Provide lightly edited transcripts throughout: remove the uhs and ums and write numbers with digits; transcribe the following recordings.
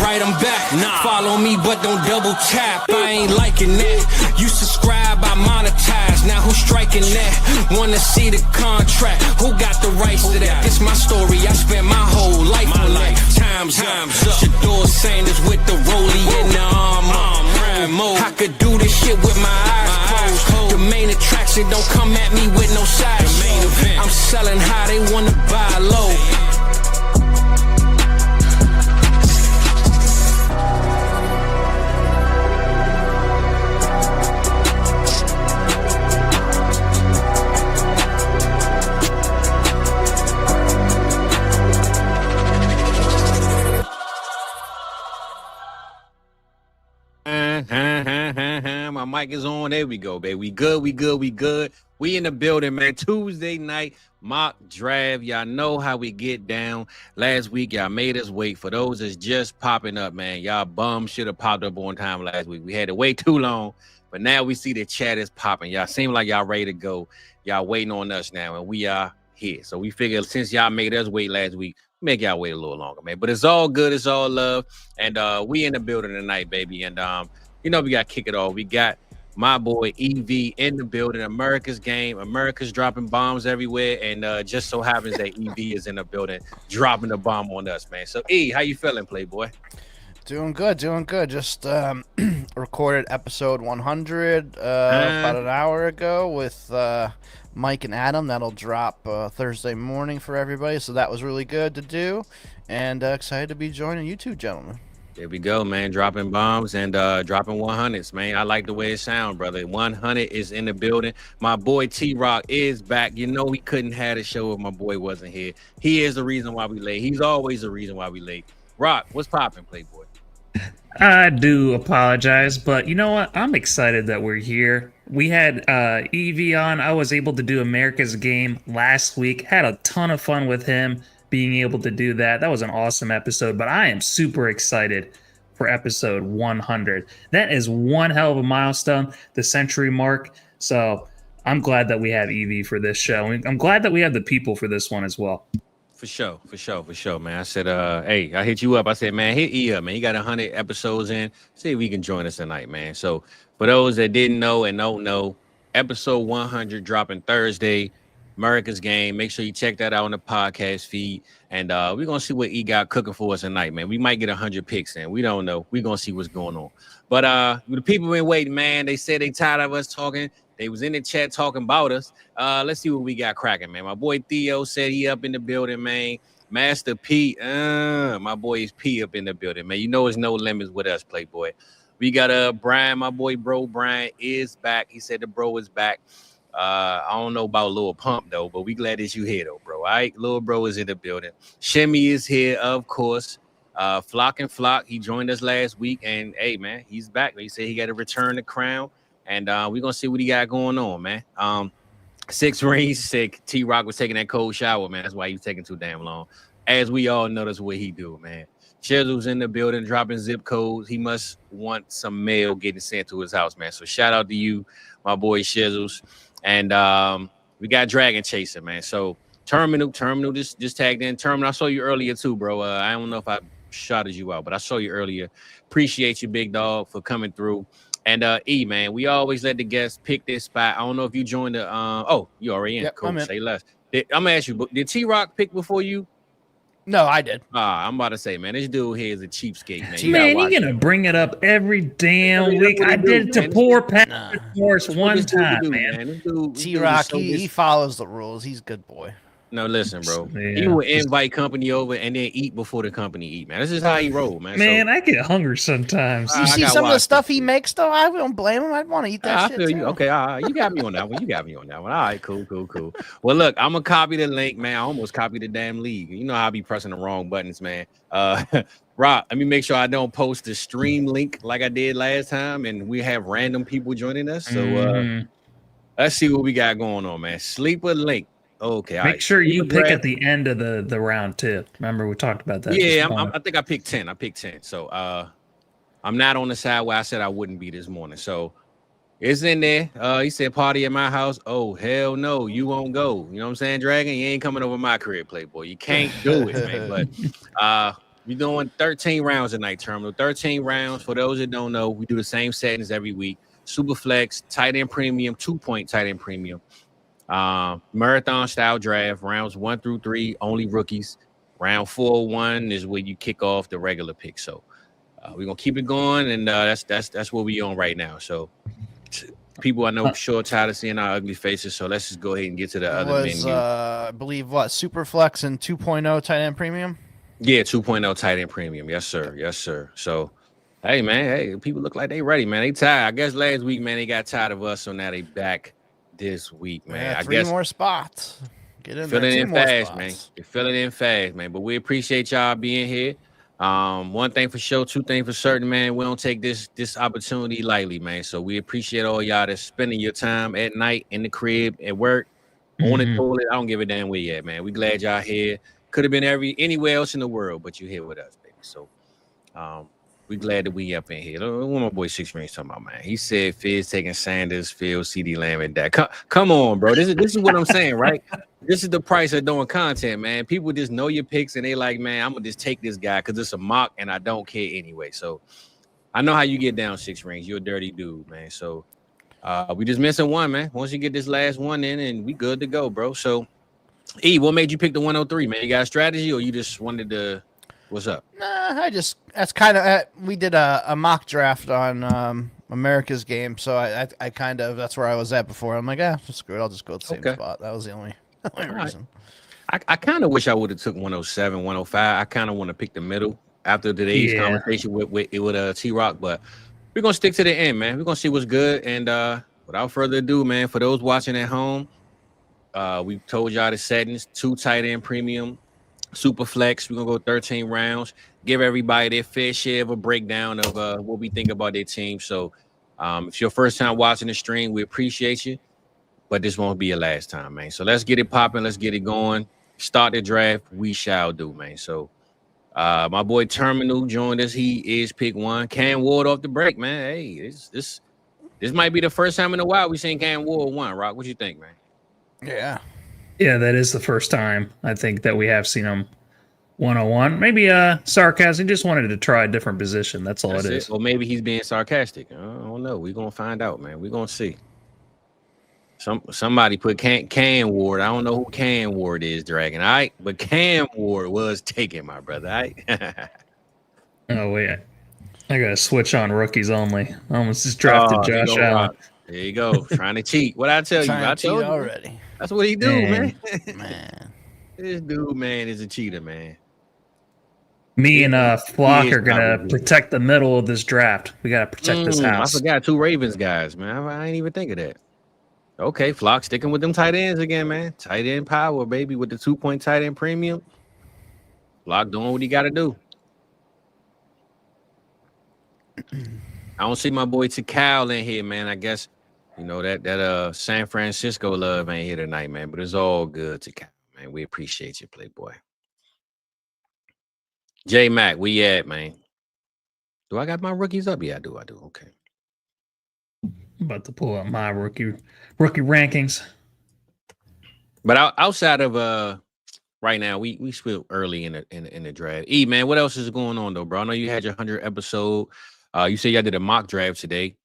right, I'm back. Follow me, but don't double tap. I ain't liking that. You subscribe, I monetize. Now who's striking that? Wanna see the contract? Who got the rights to that? This my story. I spent my whole life on life. Time's up. Shador Sanders with the rollie and the armor. I could do this shit with my eyes closed. The main attraction don't come at me with no side show. I'm selling high, they wanna buy low. My mic is on. There we go, baby. We good. We in the building, man. Tuesday night mock draft. Y'all know how we get down. Last week, y'all made us wait. For those that's just popping up, man, y'all bums should have popped up on time last week. We had to wait too long, but now we see the chat is popping. Y'all seem like y'all ready to go. Y'all waiting on us now, and we are here. So we figured since y'all made us wait last week, make y'all wait a little longer, man. But it's all good. It's all love. And we in the building tonight, baby. And you know, we got to kick it off. We got my boy EV in the building. America's game. America's dropping bombs everywhere. And just so happens that EV is in the building dropping the bomb on us, man. So, E, how you feeling, Playboy? Doing good. Just recorded episode 100 about an hour ago with Mike and Adam. That'll drop Thursday morning for everybody. So that was really good to do. And excited to be joining you two gentlemen. There we go, man. Dropping bombs and dropping 100s, man. I like the way it sounds, brother. 100 is in the building. My boy T-Rock is back. You know we couldn't have the show if my boy wasn't here. He is the reason why we late. He's always the reason why we late. Rock, what's popping, Playboy? I do apologize, but you know what? I'm excited that we're here. We had EV on. I was able to do America's Game last week. Had a ton of fun with him. Being able to do that. That was an awesome episode, but I am super excited for episode 100. That is one hell of a milestone, the century mark. So I'm glad that we have EV for this show. I'm glad that we have the people for this one as well. For sure, man. I said, hey, I hit you up. I said, man, hit E up, man. He got 100 episodes in. See if we can join us tonight, man. So for those that didn't know and don't know, episode 100 dropping Thursday. America's Game. Make sure you check that out on the podcast feed. And we're going to see what E got cooking for us tonight, man. We might get 100 picks in. We don't know. We're going to see what's going on. But the people been waiting, man. They said they tired of us talking. They was in the chat talking about us. Let's see what we got cracking, man. My boy Theo said he up in the building, man. Master P. My boy is P up in the building, man. You know there's no limits with us, Playboy. We got Brian, my boy bro. Brian is back. He said the bro is back. I don't know about Lil Pump though, but we glad that you here though, bro. All right, Lil Bro is in the building. Shimmy is here, of course. Flock and Flock, he joined us last week, and hey, man, he's back. He said he got to return the crown, and we're gonna see what he got going on, man. Six Rings said T-Rock was taking that cold shower, man. That's why he was taking too damn long. As we all know, that's what he do, man. Shizzle's in the building, dropping zip codes. He must want some mail getting sent to his house, man. So shout out to you, my boy Shizzles. And we got Dragon Chaser, man. So Terminal just tagged in. Terminal, I saw you earlier too, bro. I don't know if I shouted you out, but I saw you earlier. Appreciate you, big dog, for coming through. And E, man, we always let the guests pick this spot. I don't know if you joined the oh, you already in. Yep, cool. Say less. I'm gonna ask you, did T-Rock pick before you? No, I did. I'm about to say, man, this dude here is a cheapskate, man. Man, you're going to bring it up every damn week. I did it to poor Pat Morris one time, man. T-Rock, he follows the rules. He's a good boy. No, listen, bro. Yeah. He would invite company over and then eat before the company eat, man. This is how he roll, man. Man, I get hungry sometimes. You see some of the stuff he makes, though? I don't blame him. I'd want to eat that shit. I feel you. Okay, you got me on that one. All right, cool. Well, look, I'm going to copy the link, man. I almost copied the damn league. You know how I be pressing the wrong buttons, man. Rob, let me make sure I don't post the stream link like I did last time, and we have random people joining us. So let's see what we got going on, man. Sleeper link. Okay. Make sure you pick at the end of the round too. Remember we talked about that. Yeah, I think I picked 10. So I'm not on the side where I said I wouldn't be this morning. So it's in there. He said party at my house. Oh, hell no, you won't go. You know what I'm saying, Dragon? You ain't coming over my crib, Playboy. You can't do it, man. But We're doing 13 rounds tonight, Terminal. 13 rounds. For those that don't know, we do the same settings every week. Superflex, tight end premium, 2-point tight end premium. Marathon style draft, rounds 1 through 3, only rookies. Round 4-1 is where you kick off the regular pick. So we're gonna keep it going, and that's what we on right now. So people I know sure tired of seeing our ugly faces. So let's just go ahead and get to the other menu. I believe what Superflex and 2.0 tight end premium. Yeah, 2.0 tight end premium. Yes, sir. Yes, sir. So, hey, man. Hey, people look like they ready, man. They tired. I guess last week, man, they got tired of us, so now they back this week, man. Yeah, I three guess more spots. Get in filling there. in fast, man. You're filling in fast, man. But we appreciate y'all being here. One thing for sure, two things for certain, man. We don't take this opportunity lightly, man. So we appreciate all y'all that's spending your time at night in the crib, at work, on the toilet. I don't give a damn where you at, man. We glad y'all here. Could have been anywhere else in the world, but you're here with us, baby. So we glad that we up in here. What my boy 6 Rings talking about, man? He said Fizz taking Sanders, Fields, CD Lamb, and that. Come on, bro. This is what I'm saying, right? This is the price of doing content, man. People just know your picks, and they like, man, I'm gonna just take this guy because it's a mock, and I don't care anyway. So I know how you get down, 6 Rings. You're a dirty dude, man. So we just missing one, man. Once you get this last one in, and we good to go, bro. So what made you pick the 103, man? You got a strategy, or you just wanted to? What's up? Nah, that's kind of we did a mock draft on America's game, so I kind of that's where I was at before. I'm like, screw it, I'll just go to the same spot. That was the only reason. I kind of wish I would have took 107, 105. I kind of want to pick the middle after today's conversation with T-Rock, but we're gonna stick to the end, man. We're gonna see what's good, and without further ado, man, for those watching at home. We told y'all the settings, 2 tight end premium, super flex. We're gonna go 13 rounds, give everybody their fair share of a breakdown of what we think about their team. So if it's your first time watching the stream, we appreciate you, but this won't be your last time, man. So let's get it popping, let's get it going. Start the draft, we shall do, man. So my boy Terminal joined us. He is pick 1. Cam Ward off the break, man. Hey, this might be the first time in a while we seen Cam Ward 1. Rock, what you think, man? Yeah, that is the first time I think that we have seen him 101. Maybe sarcasm. He just wanted to try a different position. That's all it is. Or maybe he's being sarcastic. I don't know. We're gonna find out, man. We're gonna see. Somebody put Cam Ward. I don't know who Cam Ward is, Dragon. All right, but Cam Ward was taken, my brother. All right. Oh wait, I gotta switch on rookies only. I almost just drafted Josh Allen. There you go. Trying to cheat. What I tell you? I told you already. That's what he do, man. Man. This dude, man, is a cheater, man. Me and Flock are gonna protect the middle of this draft. We gotta protect this house. I forgot 2 Ravens guys, man. I ain't even think of that. Okay, Flock sticking with them tight ends again, man. Tight end power, baby, with the 2-point tight end premium. Flock doing what he got to do. I don't see my boy Tikal in here, man. I guess that San Francisco love ain't here tonight, man. But it's all good, Tikal, man. We appreciate you, Playboy. J Mac, where you at, man? Do I got my rookies up? Yeah, I do. Okay. I'm about to pull up my rookie rankings. But outside of right now, we still early in the draft. Man, what else is going on though, bro? I know you had your 100th episode. You said y'all did a mock draft today.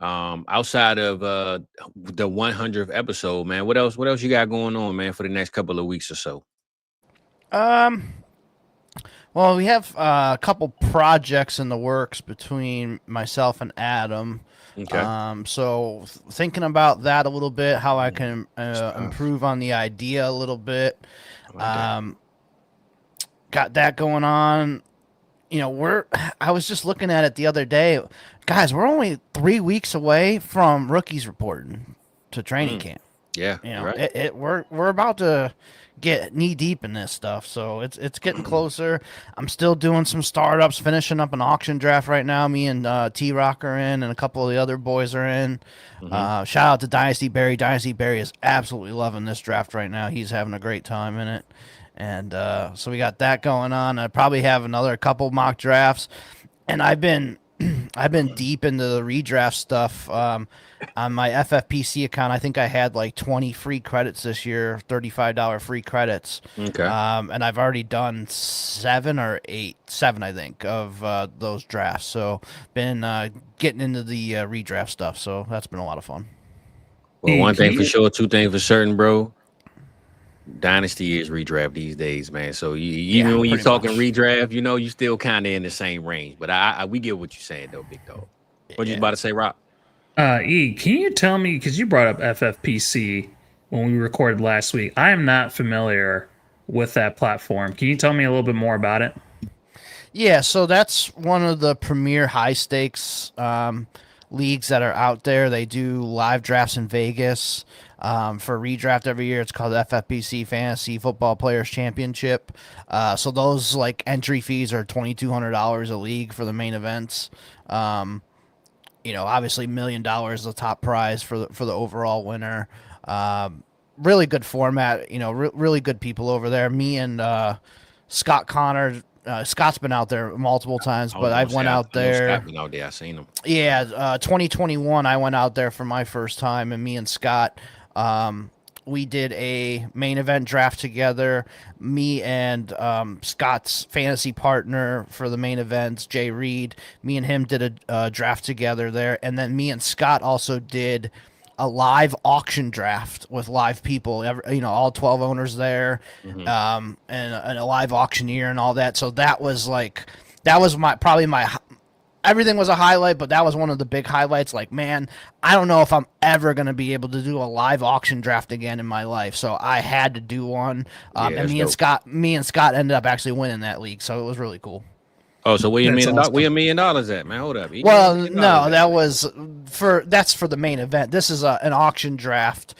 Outside of the 100th episode, man, what else you got going on, man, for the next couple of weeks or so? Well, we have a couple projects in the works between myself and Adam. Okay. So thinking about that a little bit, how I can improve on the idea a little bit. Got that going on. I was just looking at it the other day. Guys, we're only 3 weeks away from rookies reporting to training camp. Yeah. Right. We're about to get knee deep in this stuff, so it's getting closer. I'm still doing some startups, finishing up an auction draft right now. Me and T-Rock are in, and a couple of the other boys are in. Shout out to Dynasty Barry. Dynasty Barry is absolutely loving this draft right now. He's having a great time in it. And so we got that going on. I probably have another couple mock drafts. And I've been I've been deep into the redraft stuff. On my FFPC account, I think I had like 20 free credits this year, $35 free credits. Okay. And I've already done seven, I think, of those drafts. So been getting into the redraft stuff. So that's been a lot of fun. Well, Hey, one can thing for you- sure, two things for certain, bro. Dynasty is redraft these days, man. So even when you're pretty talking much. redraft, you still kind of in the same range. But we get what you're saying, though, big dog. What you Yeah. about to say, Rob? E, can you tell me, because you brought up FFPC when we recorded last week? I am not familiar with that platform. Can you tell me a little bit more about it? Yeah, so that's one of the premier high stakes leagues that are out there. They do live drafts in Vegas for redraft every year. It's called FFPC Fantasy Football Players Championship. So those like entry fees are $2,200 a league for the main events. Obviously $1 million is the top prize for the overall winner. Really good format. Really good people over there. Me and Scott Connor. Scott's been out there multiple times, but I went out there. Scott been out there. I seen him. Yeah, 2021, I went out there for my first time, and me and Scott, we did a main event draft together. Me and Scott's fantasy partner for the main events, Jay Reed, me and him did a draft together there, and then me and Scott also did a live auction draft with live people, all 12 owners there, and a live auctioneer and all that. So that was everything was a highlight, but that was one of the big highlights. Like, man, I don't know if I'm ever going to be able to do a live auction draft again in my life. So I had to do one. And me and Scott ended up actually winning that league. So it was really cool. Oh, so where That's awesome. $1 million at, man? Hold up. Well, no, that's for the main event. This is an auction draft.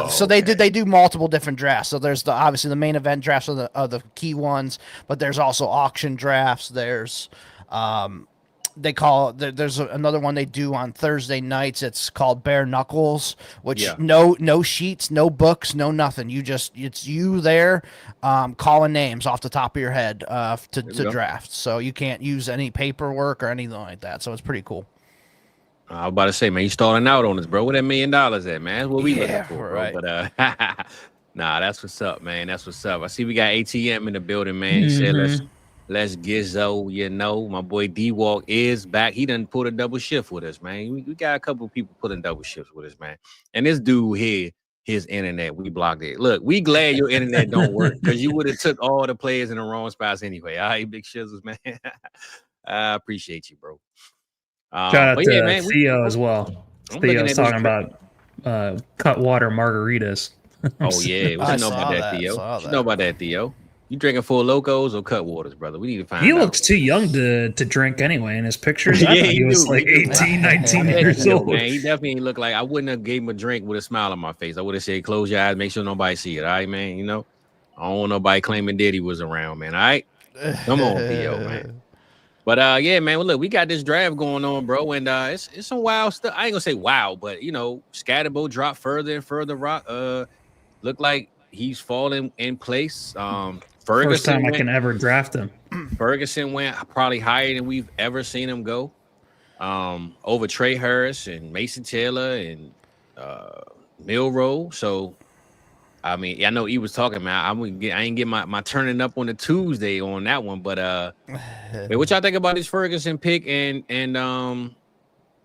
So they do multiple different drafts. So there's obviously the main event drafts are the key ones, but there's also auction drafts. There's there's another one they do on Thursday nights. It's called Bare Knuckles, which no sheets, no books, no nothing. It's you there calling names off the top of your head to draft. So you can't use any paperwork or anything like that. So it's pretty cool. I was about to say, man, you starting out on this, bro. What that $1 million at, man? That's what we looking for, bro. Right. But nah, that's what's up, man. That's what's up. I see we got ATM in the building, man. He said let's gizzo, my boy D-Walk is back. He done put a double shift with us, man. We got a couple of people putting double shifts with us, man. And this dude here, his internet, we blocked it. Look, we glad your internet don't work because you would have took all the players in the wrong spots anyway. All right, big shizzles, man. I appreciate you, bro. Shout out to Theo as well. Theo's talking about Cutwater margaritas. Oh, yeah. What you know about that, Theo? What you know about that, Theo? You drinking Four Locos or Cutwaters, brother? We need to find out. He looks too young to drink anyway in his pictures. I thought he was like 18, 19 years old. Man, he definitely looked like, I wouldn't have gave him a drink with a smile on my face. I would have said, close your eyes, make sure nobody see it. All right, man? I don't want nobody claiming Diddy was around, man. All right? Come on, Theo, man. But yeah, man. Well, look, we got this draft going on, bro, and it's some wild stuff. I ain't gonna say wow, but Scatterbo dropped further and further. Look like he's falling in place. Ferguson First time I can ever draft him. Ferguson went probably higher than we've ever seen him go. Over Trey Harris and Mason Taylor and Milroe. So I mean, I know he was talking, man. I ain't get my turning up on the Tuesday on that one, but man, what y'all think about this Ferguson pick and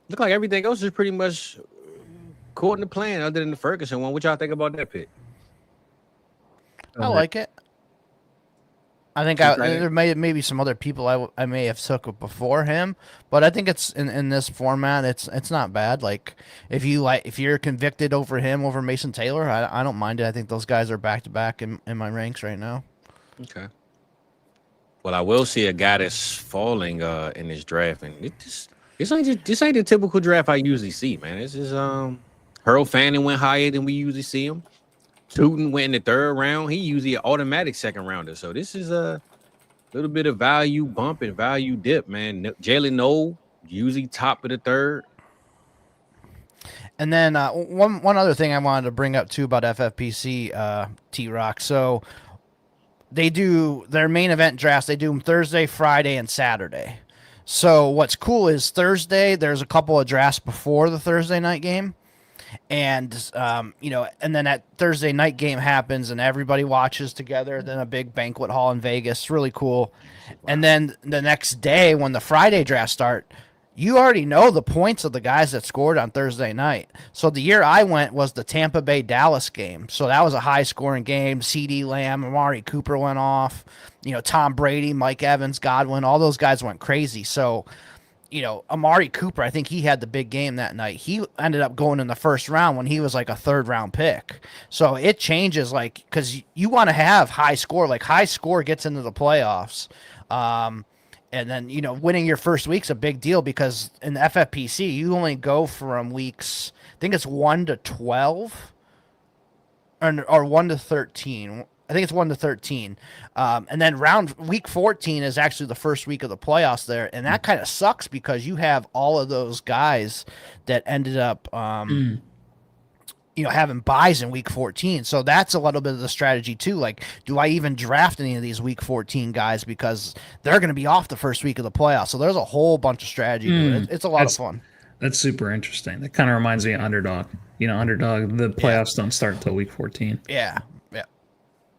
look like everything else is pretty much according to plan, other than the Ferguson one. What y'all think about that pick? I like it. I think there may be some other people I may have took before him, but I think it's in this format. It's not bad. Like if you're convicted over him over Mason Taylor, I don't mind it. I think those guys are back to back in my ranks right now. Okay. Well, I will see a guy that's falling in this draft, and this ain't the typical draft I usually see, man. This is Harold Fanning went higher than we usually see him. Tootin went in the third round. He usually an automatic second rounder. So this is a little bit of value bump and value dip, man. Jalen Noel, usually top of the third. And then one other thing I wanted to bring up too about FFPC, T-Rock. So they do their main event drafts. They do them Thursday, Friday, and Saturday. So what's cool is Thursday, there's a couple of drafts before the Thursday night game. And, and then that Thursday night game happens and everybody watches together. Then a big banquet hall in Vegas. Really cool. And then the next day when the Friday drafts start, you already know the points of the guys that scored on Thursday night. So the year I went was the Tampa Bay Dallas game. So that was a high scoring game. CD Lamb, Amari Cooper went off. Tom Brady, Mike Evans, Godwin, all those guys went crazy. So, Amari Cooper, I think he had the big game that night. He ended up going in the first round when he was like a third round pick. So it changes, like, because you want to have high score. Like, high score gets into the playoffs. And then, winning your first week's a big deal because in the FFPC, you only go from weeks, I think it's 1 to 12 or 1 to 13. I think it's 1 to 13. And then week 14 is actually the first week of the playoffs there. And that kind of sucks because you have all of those guys that ended up, having buys in week 14. So that's a little bit of the strategy too. Like, do I even draft any of these week 14 guys because they're going to be off the first week of the playoffs? So there's a whole bunch of strategy to it. It's a lot of fun. That's super interesting. That kind of reminds me of Underdog. Underdog, the playoffs don't start until week 14. Yeah.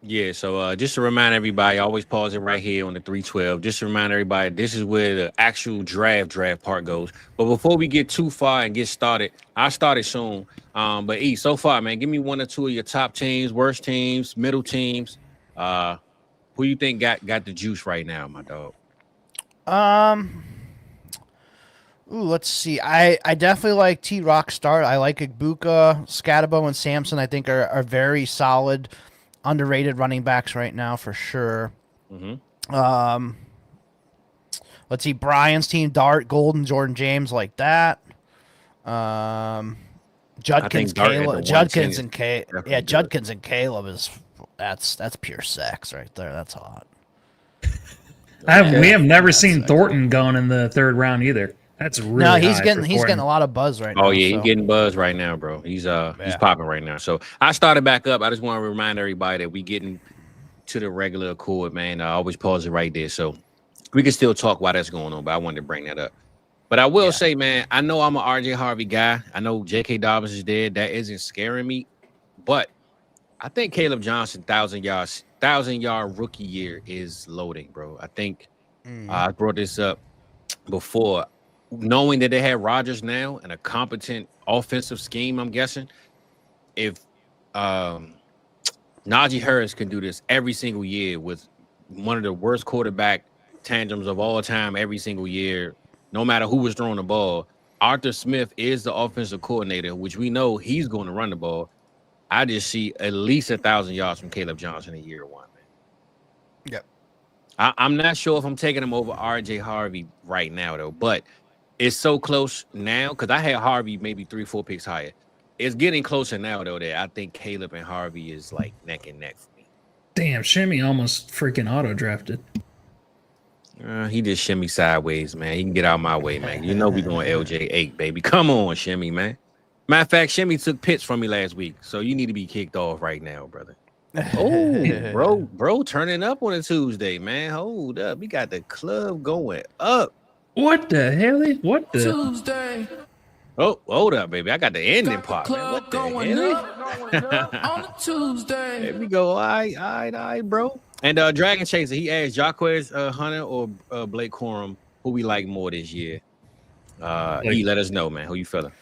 Yeah, so just to remind everybody, always pause it right here on the 312. Just to remind everybody, this is where the actual draft part goes. But before we get too far and get started, I started soon. But so far, man, give me one or two of your top teams, worst teams, middle teams. Who you think got the juice right now, my dog? Let's see. I definitely like T-Rock start. I like Igbuka, Scatabo, and Sampson. I think are very solid, underrated running backs right now for sure. Mm-hmm. Let's see. Brian's team: Dart, Golden, Jordan James, like that. Judkins, Caleb. Judkins and Caleb. Yeah, Judkins and Caleb is that's pure sex right there. That's hot. We have never seen Thornton going in the third round either. That's really no. He's getting a lot of buzz right now. Oh yeah, he's getting buzz right now, bro. He's popping right now. So I started back up. I just want to remind everybody that we getting to the regular accord, man. I always pause it right there, so we can still talk while that's going on. But I wanted to bring that up. But I will say, man, I know I'm an RJ Harvey guy. I know J.K. Dobbins is dead. That isn't scaring me. But I think Caleb Johnson 1,000-yard rookie year is loading, bro. I think I brought this up before. Knowing that they have Rodgers now and a competent offensive scheme, I'm guessing if Najee Harris can do this every single year with one of the worst quarterback tandems of all time every single year, no matter who was throwing the ball, Arthur Smith is the offensive coordinator, which we know he's going to run the ball. I just see at least 1,000 yards from Caleb Johnson in year one, man. Yep. I'm not sure if I'm taking him over RJ Harvey right now, though, but it's so close now because I had Harvey maybe 3-4 picks higher. It's getting closer now, though, that I think Caleb and Harvey is like neck and neck for me. Damn, Shimmy almost freaking auto-drafted. He just shimmy sideways, man. He can get out my way, man. You know we going LJ8, baby. Come on, Shimmy, man. Matter of fact, Shimmy took pits from me last week, so you need to be kicked off right now, brother. Oh, bro, turning up on a Tuesday, man. Hold up. We got the club going up. What the hell? What the? Tuesday. Oh, hold up, baby. I got the ending part, man. What the hell? On a Tuesday. There we go. All right, bro. And Dragon Chaser, he asked Jacquez Hunter or Blake Corum who we like more this year. He let us know, man. Who you feeling?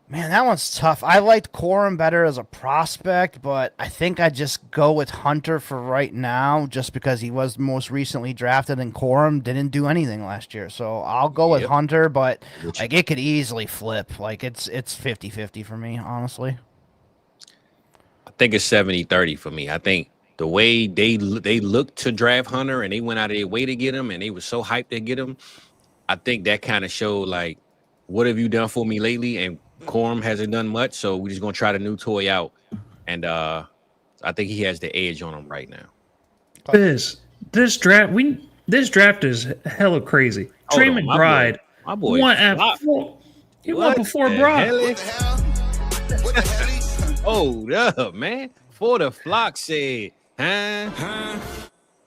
Man, that one's tough. I liked Corum better as a prospect, but I think I just go with Hunter for right now just because he was most recently drafted and Corum didn't do anything last year. So I'll go with Hunter, but like it could easily flip. Like it's 50-50 for me, honestly. I think it's 70-30 for me. I think the way they looked to draft Hunter and they went out of their way to get him and they were so hyped to get him, I think that kind of showed like, what have you done for me lately? And Corum hasn't done much, so we're just gonna try the new toy out, and I think he has the edge on him right now. This draft is hella crazy. Trey McBride, my boy, he went before Brock. Hold up, man. For the flock said, huh?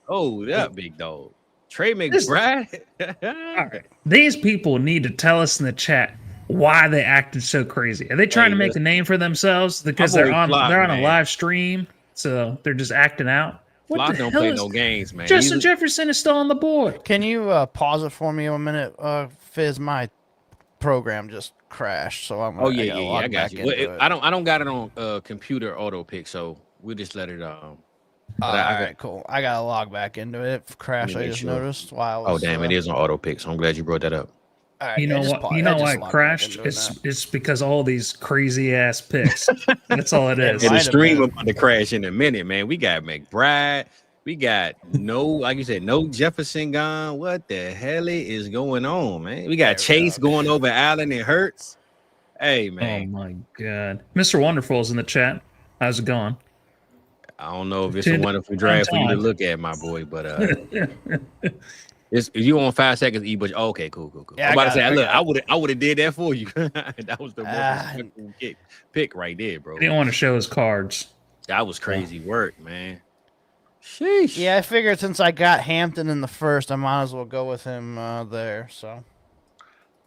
Hold up, big dog. Trey McBride. All right. These people need to tell us in the chat why they acted so crazy. Are they trying to make a name for themselves because they're on a live stream, so they're just acting out? What Flock the don't hell play is no games, man. Justin Jefferson is still on the board. Can you pause it for me a minute, Fizz? My program just crashed, so I'm. I got you. Well, I don't got it on computer auto pick, so we'll just let it. All right, cool. I gotta log back into it. Crash. I just noticed while. Oh damn! It is on auto pick, so I'm glad you brought that up. Right, you know what? You know why it crashed? It's because all these crazy ass picks. That's all it is. The stream about to crash in a minute, man. We got McBride. We got like you said, no Jefferson gone. What the hell is going on, man? We got Chase going over Allen and Hurts. Hey, man. Oh my god, Mr. Wonderful's in the chat. How's it going? I don't know if it's a wonderful draft for you to look at, my boy, but you on 5 seconds, E. But okay, cool. Yeah, I'm about to say, look, I would have did that for you. That was the most pick right there, bro. He didn't want to show his cards. That was crazy work, man. Sheesh. Yeah, I figured since I got Hampton in the first, I might as well go with him there. So,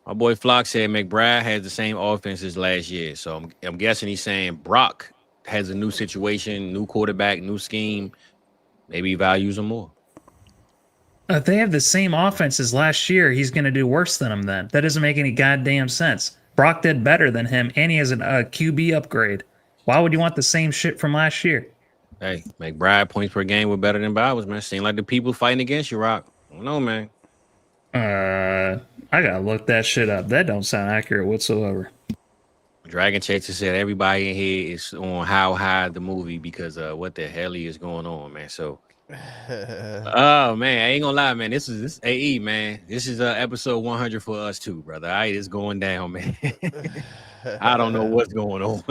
my boy Flock said McBride has the same offense as last year. So I'm guessing he's saying Brock has a new situation, new quarterback, new scheme. Maybe he values him more. If they have the same offense as last year, he's going to do worse than him then. That doesn't make any goddamn sense. Brock did better than him, and he has a QB upgrade. Why would you want the same shit from last year? Hey, McBride points per game were better than Bowers, man. Seem like the people fighting against you, Rock. I don't know, man. I got to look that shit up. That don't sound accurate whatsoever. Dragon Chaser said everybody in here is on How High the movie because what the hell is going on, man. So oh man, I ain't gonna lie, man. This is AE, man. This is episode 100 for us too, brother. All right, it's going down, man. I don't know what's going on.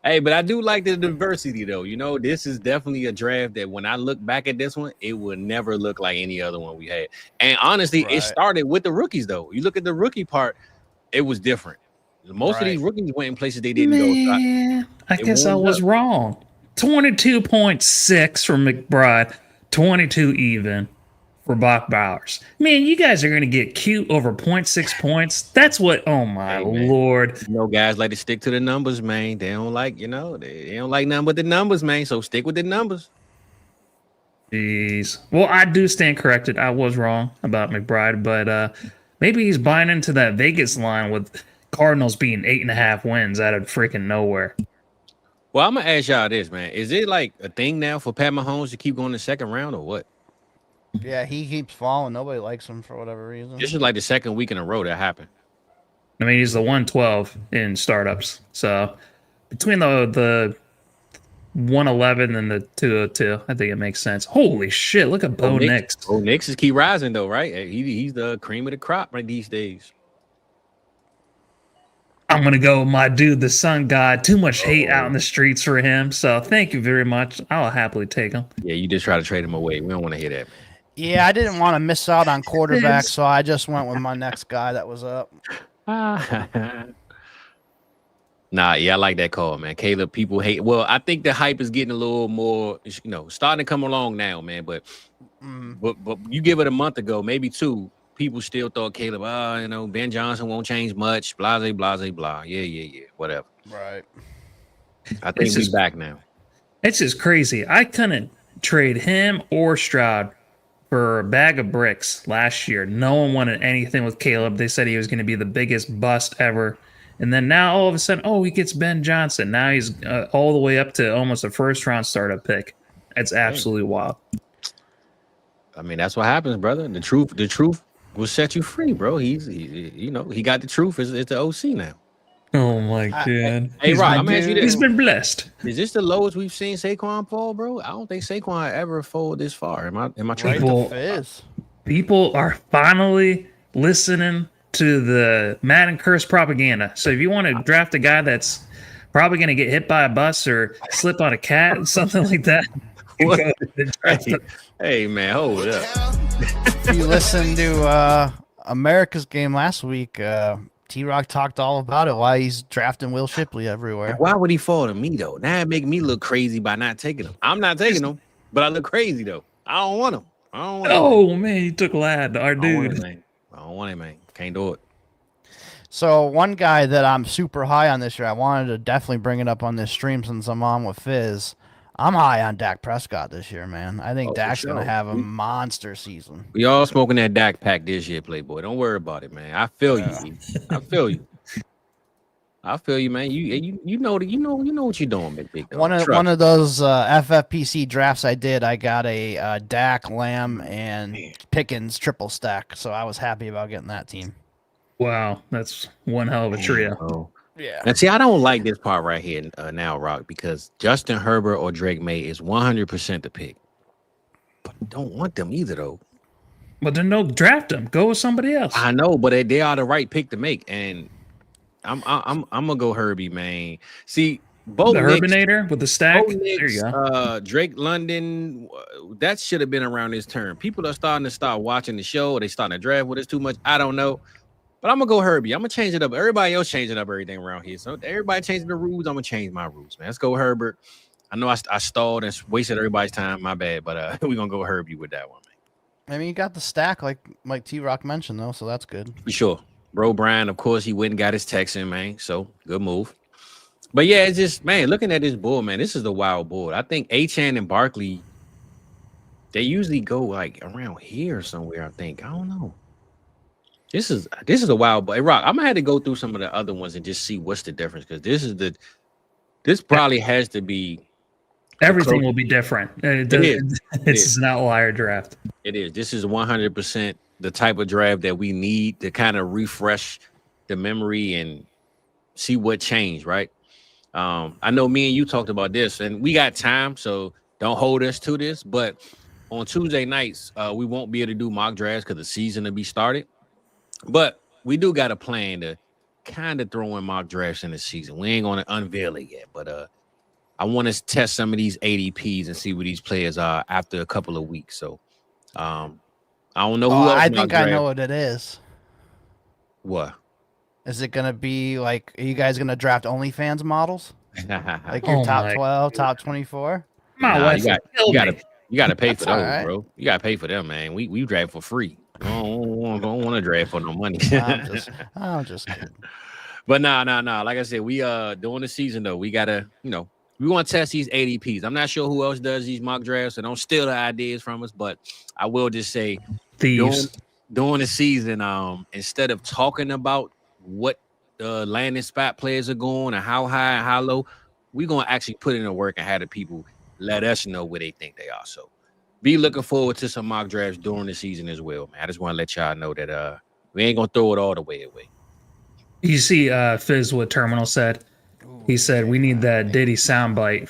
Hey, but I do like the diversity though. You know, this is definitely a draft that when I look back at this one, it will never look like any other one we had. And honestly, it started with the rookies though. You look at the rookie part, it was different. Most of these rookies went in places they didn't go. So I guess I was wrong. 22.6 for McBride, 22 even for Bach Bowers. Man, you guys are going to get cute over 0.6 points. That's what, oh my Lord. You know, guys like to stick to the numbers, man. They don't like, they don't like nothing but the numbers, man. So stick with the numbers. Jeez. Well, I do stand corrected. I was wrong about McBride, but maybe he's buying into that Vegas line with Cardinals being 8.5 wins out of freaking nowhere. Well, I'm gonna ask y'all this, man. Is it like a thing now for Pat Mahomes to keep going the second round or what? Yeah, he keeps falling. Nobody likes him for whatever reason. This is like the second week in a row that happened. I mean, he's the 112 in startups. So between the 111 and the 202, I think it makes sense. Holy shit, look at Bo Nix. Bo Nix is keep rising though, right? He's the cream of the crop right these days. I'm going to go with my dude, the Sun God. Too much hate out in the streets for him. So thank you very much. I'll happily take him. Yeah, you just try to trade him away. We don't want to hear that, man. Yeah, I didn't want to miss out on quarterback, so I just went with my next guy that was up. Nah, yeah, I like that call, man. Caleb, people hate. Well, I think the hype is getting a little more, starting to come along now, man. But you give it a month ago, maybe two. People still thought Caleb, Ben Johnson won't change much, blase, blase, blah. Yeah, whatever. Right. I think he's back now. It's just crazy. I couldn't trade him or Stroud for a bag of bricks last year. No one wanted anything with Caleb. They said he was going to be the biggest bust ever. And then now all of a sudden, he gets Ben Johnson. Now he's all the way up to almost a first-round startup pick. It's absolutely wild. I mean, that's what happens, brother. The truth will set you free, bro. He got the truth. It's the OC now. Oh my god! Hey, Rob, I'm asking you this. He's been blessed. Is this the lowest we've seen Saquon fall, bro? I don't think Saquon ever fall this far. Am I tripping? People are finally listening to the Madden curse propaganda. So if you want to draft a guy that's probably going to get hit by a bus or slip on a cat, something like that. Hey man, hold up. If you listen to America's game last week, T-Rock talked all about it, why he's drafting Will Shipley everywhere. Why would he fall to me, though? Now it make me look crazy by not taking him. I'm not taking him, but I look crazy, though. I don't want him. I don't want it, man. Oh man, you took Lad, our I don't want it, dude. man. I don't want it, man. Can't do it. So one guy that I'm super high on this year, I wanted to definitely bring it up on this stream since I'm on with Fizz. I'm high on Dak Prescott this year, man. I think Oh, for Dak's going to sure. have a monster season. We all smoking that Dak pack this year, Playboy. Don't worry about it, man. I feel you. E. I feel you. I feel you, man. You know what you're doing, big dog. One of those FFPC drafts I did, I got a Dak, Lamb, and Pickens triple stack, so I was happy about getting that team. Wow, that's one hell of a trio. Bro. Yeah. And see, I don't like this part right here now, Rock, because Justin Herbert or Drake May is 100% the pick. But I don't want them either, though. But then no, draft them. Go with somebody else. I know, but they are the right pick to make, and I'm gonna go Herbie, man. See, both the Herbinator with the stack. There you go. Drake London, that should have been around this term. People are starting to start watching the show. Or they starting to draft with us too much. I don't know. But I'm gonna go Herbie. I'm gonna change it up. Everybody else changing up everything around here. So everybody changing the rules. I'm gonna change my rules, man. Let's go Herbert. I know I stalled and wasted everybody's time. My bad. But we're gonna go Herbie with that one, man. I mean, you got the stack like T-Rock mentioned, though, so that's good. For sure. Bro Brian, of course, he went and got his Texan, man. So good move. But yeah, it's just, man, looking at this board, man, this is the wild board. I think Achan and Barkley, they usually go like around here somewhere, I think. I don't know. This is a wild boy. Hey, Rock, I'm gonna have to go through some of the other ones and just see what's the difference, because this probably has to be Everything will be different. It's an outlier draft. It is. This is 100% the type of draft that we need to kind of refresh the memory and see what changed, right? I know me and you talked about this, and we got time, so don't hold us to this. But on Tuesday nights, we won't be able to do mock drafts because the season will be started. But we do got a plan to kind of throw in mock drafts in the season. We ain't going to unveil it yet, but I want to test some of these ADPs and see where these players are after a couple of weeks. So I don't know who else. I think I know what it is. What? Is it going to be like, are you guys going to draft OnlyFans models? Like your top 12, top 24? You got to pay for those, right, bro. You got to pay for them, man. We draft for free. I don't want to draft for no money. I'm just kidding. But nah. Like I said, we during the season though, we gotta, we want to test these ADPs. I'm not sure who else does these mock drafts, so don't steal the ideas from us. But I will just say, during the season, instead of talking about what the landing spot players are going and how high and how low, we're gonna actually put in the work and have the people let us know where they think they are. So be looking forward to some mock drafts during the season as well, man. I just want to let y'all know that we ain't gonna throw it all the way away. You see, Fizz, what Terminal said. He said we need that Diddy soundbite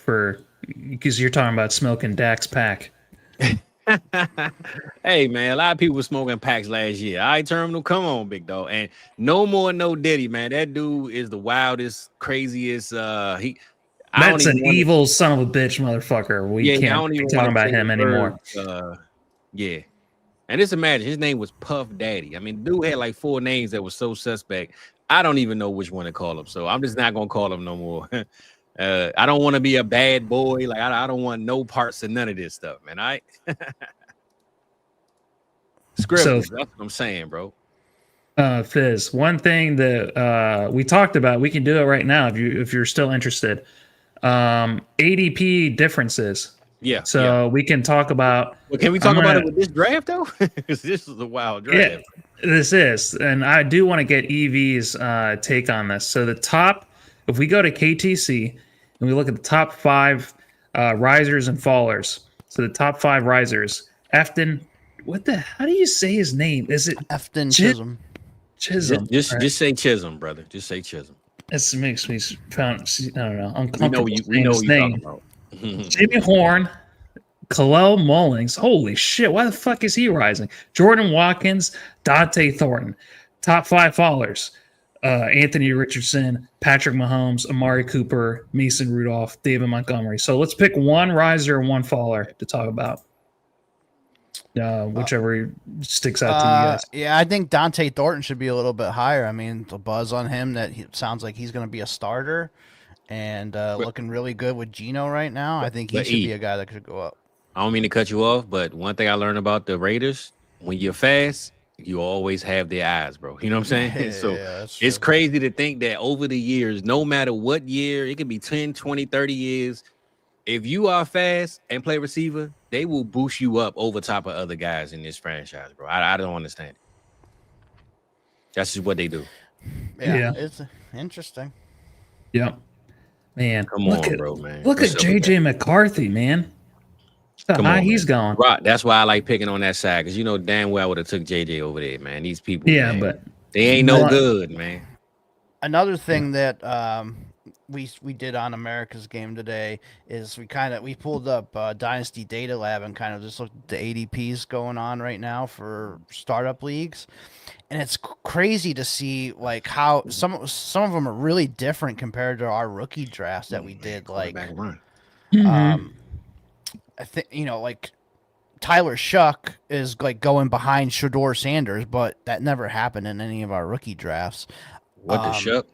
because you're talking about smoking Dak's pack. Hey man, a lot of people were smoking packs last year. All right, Terminal, come on, big dog, and no more, no Diddy, man. That dude is the wildest, craziest. That's an evil son of a bitch, motherfucker. We can't be talking about him anymore. Yeah. And just imagine, his name was Puff Daddy. I mean, dude had like 4 names that were so suspect. I don't even know which one to call him. So I'm just not going to call him no more. I don't want to be a bad boy. Like, I don't want no parts of none of this stuff, man. All right? Scribbles, that's what I'm saying, bro. Fizz, one thing that we talked about, we can do it right now if you're still interested. ADP differences. Yeah. So we can talk about. Well, can we talk about it with this draft though? Because this is a wild draft. Yeah, this is, and I do want to get EV's take on this. So the top, if we go to KTC and we look at the top 5 risers and fallers. So the top 5 risers, Efton. How do you say his name? Is it Efton Chisholm? Chisholm. Just say Chisholm, brother. Just say Chisholm. This makes me I don't know. Uncomfortable. We know what you're talking about. Jimmy Horn, Khalil Mullings. Holy shit! Why the fuck is he rising? Jordan Watkins, Dante Thornton. Top 5 fallers: Anthony Richardson, Patrick Mahomes, Amari Cooper, Mason Rudolph, David Montgomery. So let's pick one riser and one faller to talk about. Whichever sticks out to you guys. Yeah, I think Dante Thornton should be a little bit higher. I mean, the buzz on him that sounds like he's going to be a starter and looking really good with Geno right now. I think he should be a guy that could go up. I don't mean to cut you off, but one thing I learned about the Raiders, when you're fast, you always have their eyes, bro. You know what I'm saying? Yeah, So that's it's true. crazy to think that over the years, no matter what year, it could be 10, 20, 30 years, if you are fast and play receiver, they will boost you up over top of other guys in this franchise, bro. I don't understand it. That's just what they do. Yeah. It's interesting. Yep. Man, Come look on, at bro, man. look What's at up with JJ McCarthy, man. How Come high on, he's man. going. Right. That's why I like picking on that side, because you know damn well I would have took JJ over there, man. These people, Yeah, man, but they ain't no But- good, man. Another thing that we did on America's Game today is we pulled up Dynasty Data Lab and kind of just looked at the ADPs going on right now for startup leagues, and it's crazy to see like how some of them are really different compared to our rookie drafts that we did. Like, Quarterback run. Mhm. I think like Tyler Shuck is like going behind Shador Sanders, but that never happened in any of our rookie drafts. What the shuck?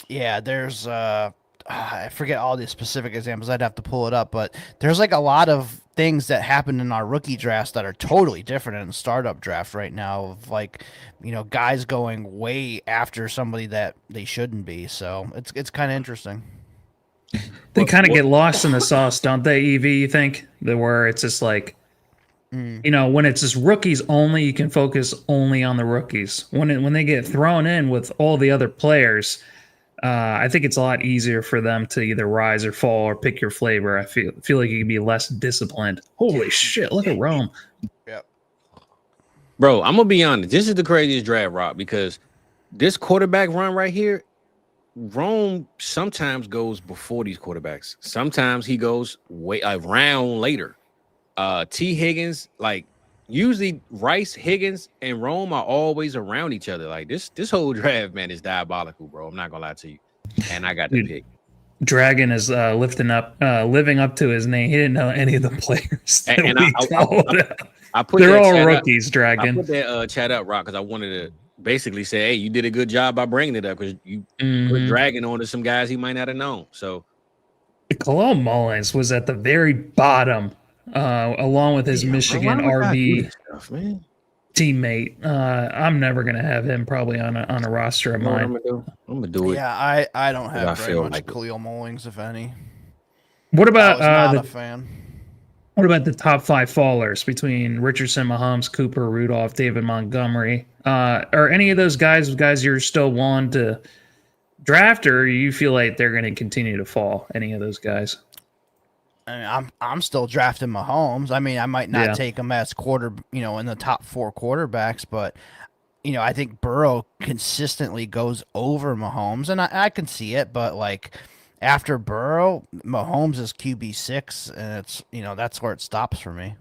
Yeah, there's I forget all the specific examples. I'd have to pull it up, but there's like a lot of things that happened in our rookie drafts that are totally different in the startup draft right now. Of like, guys going way after somebody that they shouldn't be. So it's kind of interesting. They kind of get lost in the sauce, don't they, EV, you think? Where it's just like, when it's just rookies only, you can focus only on the rookies. When they get thrown in with all the other players, I think it's a lot easier for them to either rise or fall or pick your flavor. I feel like you can be less disciplined. Holy shit, look at Rome. Yep. Bro, I'm gonna be honest. This is the craziest draft, Rock, because this quarterback run right here, Rome sometimes goes before these quarterbacks. Sometimes he goes way a round later. T. Higgins, like usually Rice, Higgins, and Rome are always around each other. Like this whole draft, man, is diabolical, bro. I'm not gonna lie to you. And I got the Dude, pick. Dragon is living up to his name. He didn't know any of the players. That And we told him. I put They're that all chat rookies, up. I Dragon. put that chat up, Rock, because I wanted to basically say, hey, you did a good job by bringing it up because you put Dragon on to some guys he might not have known. So Cologne Mullins was at the very bottom, along with his Michigan RB teammate. I'm never gonna have him probably on a roster of mine. I'm gonna do it. Yeah, I don't have very much like Khalil Mullings, if any. What I about was not a fan. What about the top 5 fallers between Richardson, Mahomes, Cooper, Rudolph, David Montgomery? Are any of those guys you're still willing to draft, or you feel like they're going to continue to fall? Any of those guys? I mean, I'm still drafting Mahomes. I mean, I might not take him as in the top 4 quarterbacks, but I think Burrow consistently goes over Mahomes, and I can see it, but like after Burrow, Mahomes is QB6, and it's that's where it stops for me.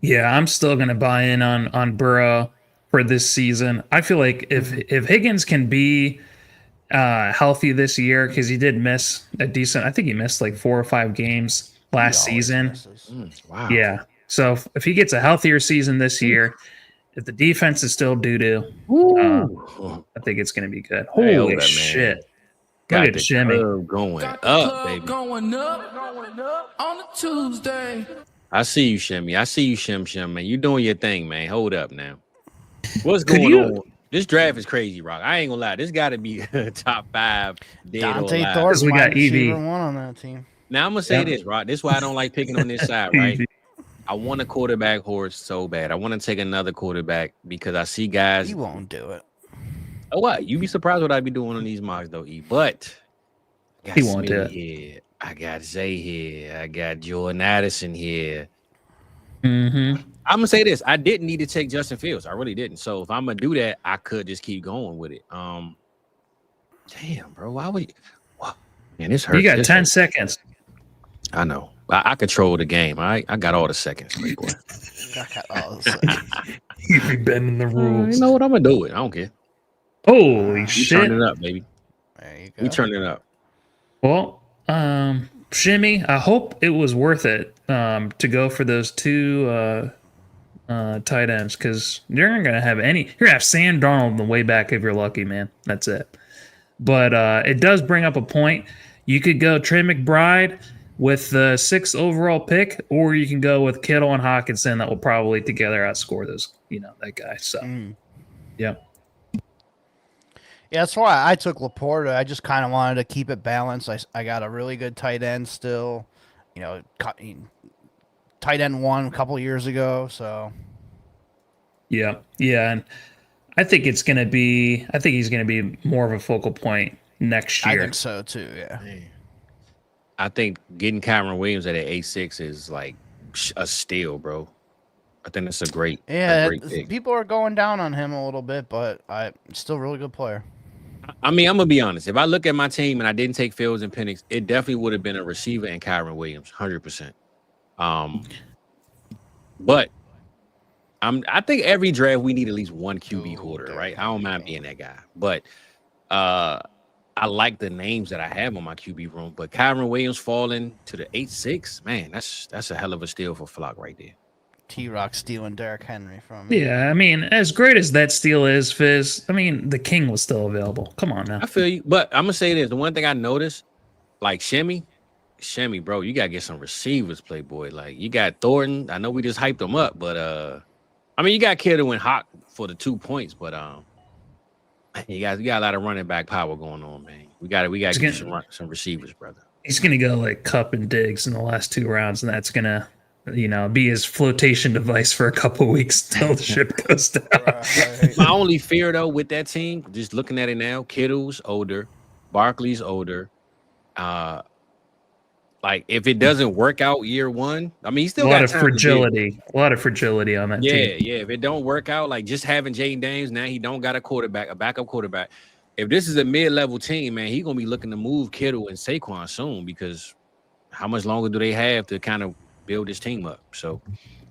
Yeah, I'm still going to buy in on Burrow for this season. I feel like if Higgins can be healthy this year, because he did miss I think he missed like 4 or 5 games last season. Wow. Yeah. So if he gets a healthier season this year, if the defense is still doo-doo, I think it's going to be good. Holy shit. Got Look at the Jimmy. curve going up, baby. Going up on a Tuesday. I see you, Shimmy. I see you, Shim, man. You doing your thing, man. Hold up now. What's going on? This draft is crazy, Rock. I ain't gonna lie. This got to be top 5 dead Dante or alive. Thornton, We got wide receiver EV. 1 on that team. Now I'm gonna say this, Rock. This is why I don't like picking on this side, right? I want a quarterback horse so bad. I want to take another quarterback because I see guys. He won't do it. Oh, what? You be surprised what I be doing on these mocks, though, E. But I got He won't do Smitty it. here. I got Zay here. I got Jordan Addison here. Mm-hmm. I'm gonna say this. I didn't need to take Justin Fields. I really didn't. So if I'm gonna do that, I could just keep going with it. Damn, bro. Why would you? Wow. Man, this hurts. You got This 10 hurts. seconds. I know. I control the game. All right. I got all the seconds. Boy. You be bending the You rules. know what? I'm gonna do it. I don't care. Holy We shit. turn it up, baby. There you go. We turn it up. Well, Shimmy, I hope it was worth it to go for those 2 tight ends, because you're not gonna have any. You're gonna have Sam Darnold on the way back if you're lucky, man. That's it. But it does bring up a point. You could go Trey McBride with the 6th overall pick, or you can go with Kittle and Hawkinson. That will probably together outscore that guy. So, yeah. Yeah, that's why I took Laporta. I just kind of wanted to keep it balanced. I got a really good tight end still. Tight end one a couple years ago. So yeah, and I think he's going to be more of a focal point next year. I think so too. Yeah. I think getting Kyron Williams at an 8.6 is like a steal, bro. I think that's a great pick. People are going down on him a little bit, but still a really good player. I mean, I'm gonna be honest. If I look at my team and I didn't take Fields and Penix, it definitely would have been a receiver and Kyron Williams, 100%. But I think every draft we need at least one QB holder, right? I don't mind being that guy, but I like the names that I have on my QB room. But Kyron Williams falling to the 8.6, man, that's a hell of a steal for Flock right there. T-Rock stealing Derrick Henry from me. Yeah, I mean, as great as that steal is, Fizz, I mean, the king was still available. Come on now. I feel you, but I'm gonna say this: the one thing I noticed, like Shemmy, bro, you gotta get some receivers, Playboy. Like you got Thornton. I know we just hyped him up, but I mean, you got Kittle and Hawk for the 2 points, but you got a lot of running back power going on, man. We got to get some receivers, brother. He's gonna go like Cup and Diggs in the last 2 rounds, and that's gonna be his flotation device for a couple weeks until the ship goes down. Right. My only fear, though, with that team, just looking at it now, Kittle's older, Barkley's older. Like, if it doesn't work out year one, I mean, he still got fragility. A lot of fragility on that team. Yeah. If it don't work out, like just having Jaden Daniels, now he don't got a backup quarterback. If this is a mid-level team, man, he's going to be looking to move Kittle and Saquon soon because how much longer do they have to kind of build this team up? So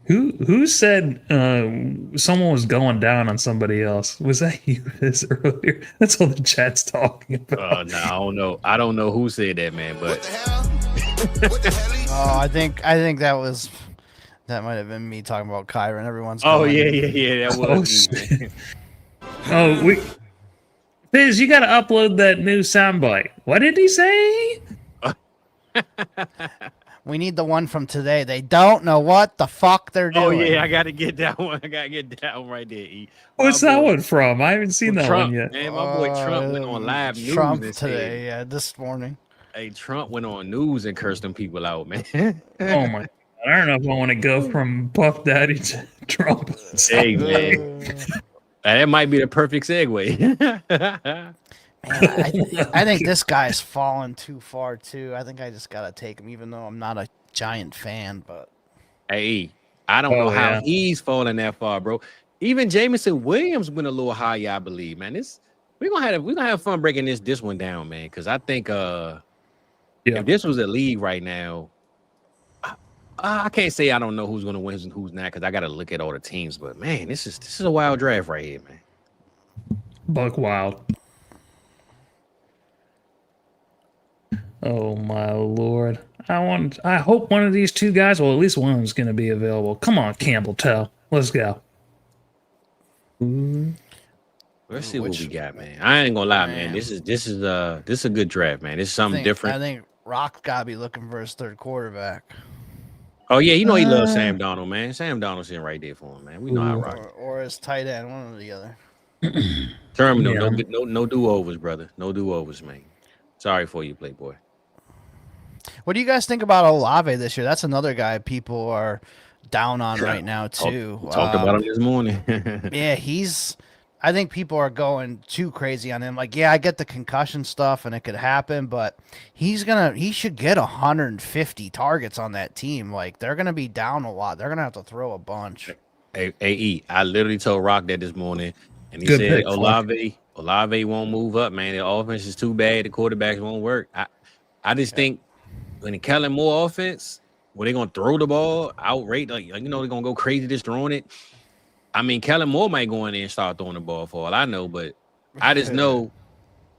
who said someone was going down on somebody else? Was that you earlier? That's all the chat's talking about. No, I don't know who said that, man, but I think that might have been me talking about Kyron. Everyone's that was me, man. Fizz, you got to upload that new soundbite. What did he say? We need the one from today. They don't know what the fuck they're doing. Oh yeah, I gotta get that one. I gotta get that one right there. What's that one from? I haven't seen that Trump, one yet. Man, my boy Trump went on live news. Trump today, this morning. Hey, Trump went on news and cursed them people out, man. Oh my! I don't know if I want to go from Puff Daddy to Trump. Hey man, that might be the perfect segue. Man, I think this guy's fallen too far too. I think I just gotta take him, even though I'm not a giant fan. But hey, I don't know how he's falling that far, bro. Even Jameson Williams went a little higher, I believe. Man, we're gonna have fun breaking this one down, man. Because I think if this was a league right now, I can't say I don't know who's gonna win and who's not because I gotta look at all the teams. But man, this is a wild draft right here, man. Buck wild. Oh my lord! I hope one of these two guys, well, at least one of them's going to be available. Come on, Campbell, let's go. Let's see what we got, man. I ain't gonna lie, man. This is a good draft, man. This is something different. I think Rock's gotta be looking for his third quarterback. Oh yeah, he loves Sam Darnold, man. Sam Darnold's sitting right there for him, man. We know how Rock. Or his tight end, one or the other. Terminal, no do-overs, brother. No do-overs, man. Sorry for you, Playboy. What do you guys think about Olave this year? That's another guy people are down on right now too. Talked about him this morning. Yeah, I think people are going too crazy on him. Like, yeah, I get the concussion stuff and it could happen, but he should get 150 targets on that team. Like, they're gonna be down a lot. They're gonna have to throw a bunch. Hey, I literally told Rock that this morning, and he said Olave won't move up, man. The offense is too bad. The quarterbacks won't work. I just think when the Kellen Moore offense, where they're gonna throw the ball outright, like they're gonna go crazy just throwing it. I mean, Kellen Moore might go in there and start throwing the ball for all I know, but I just know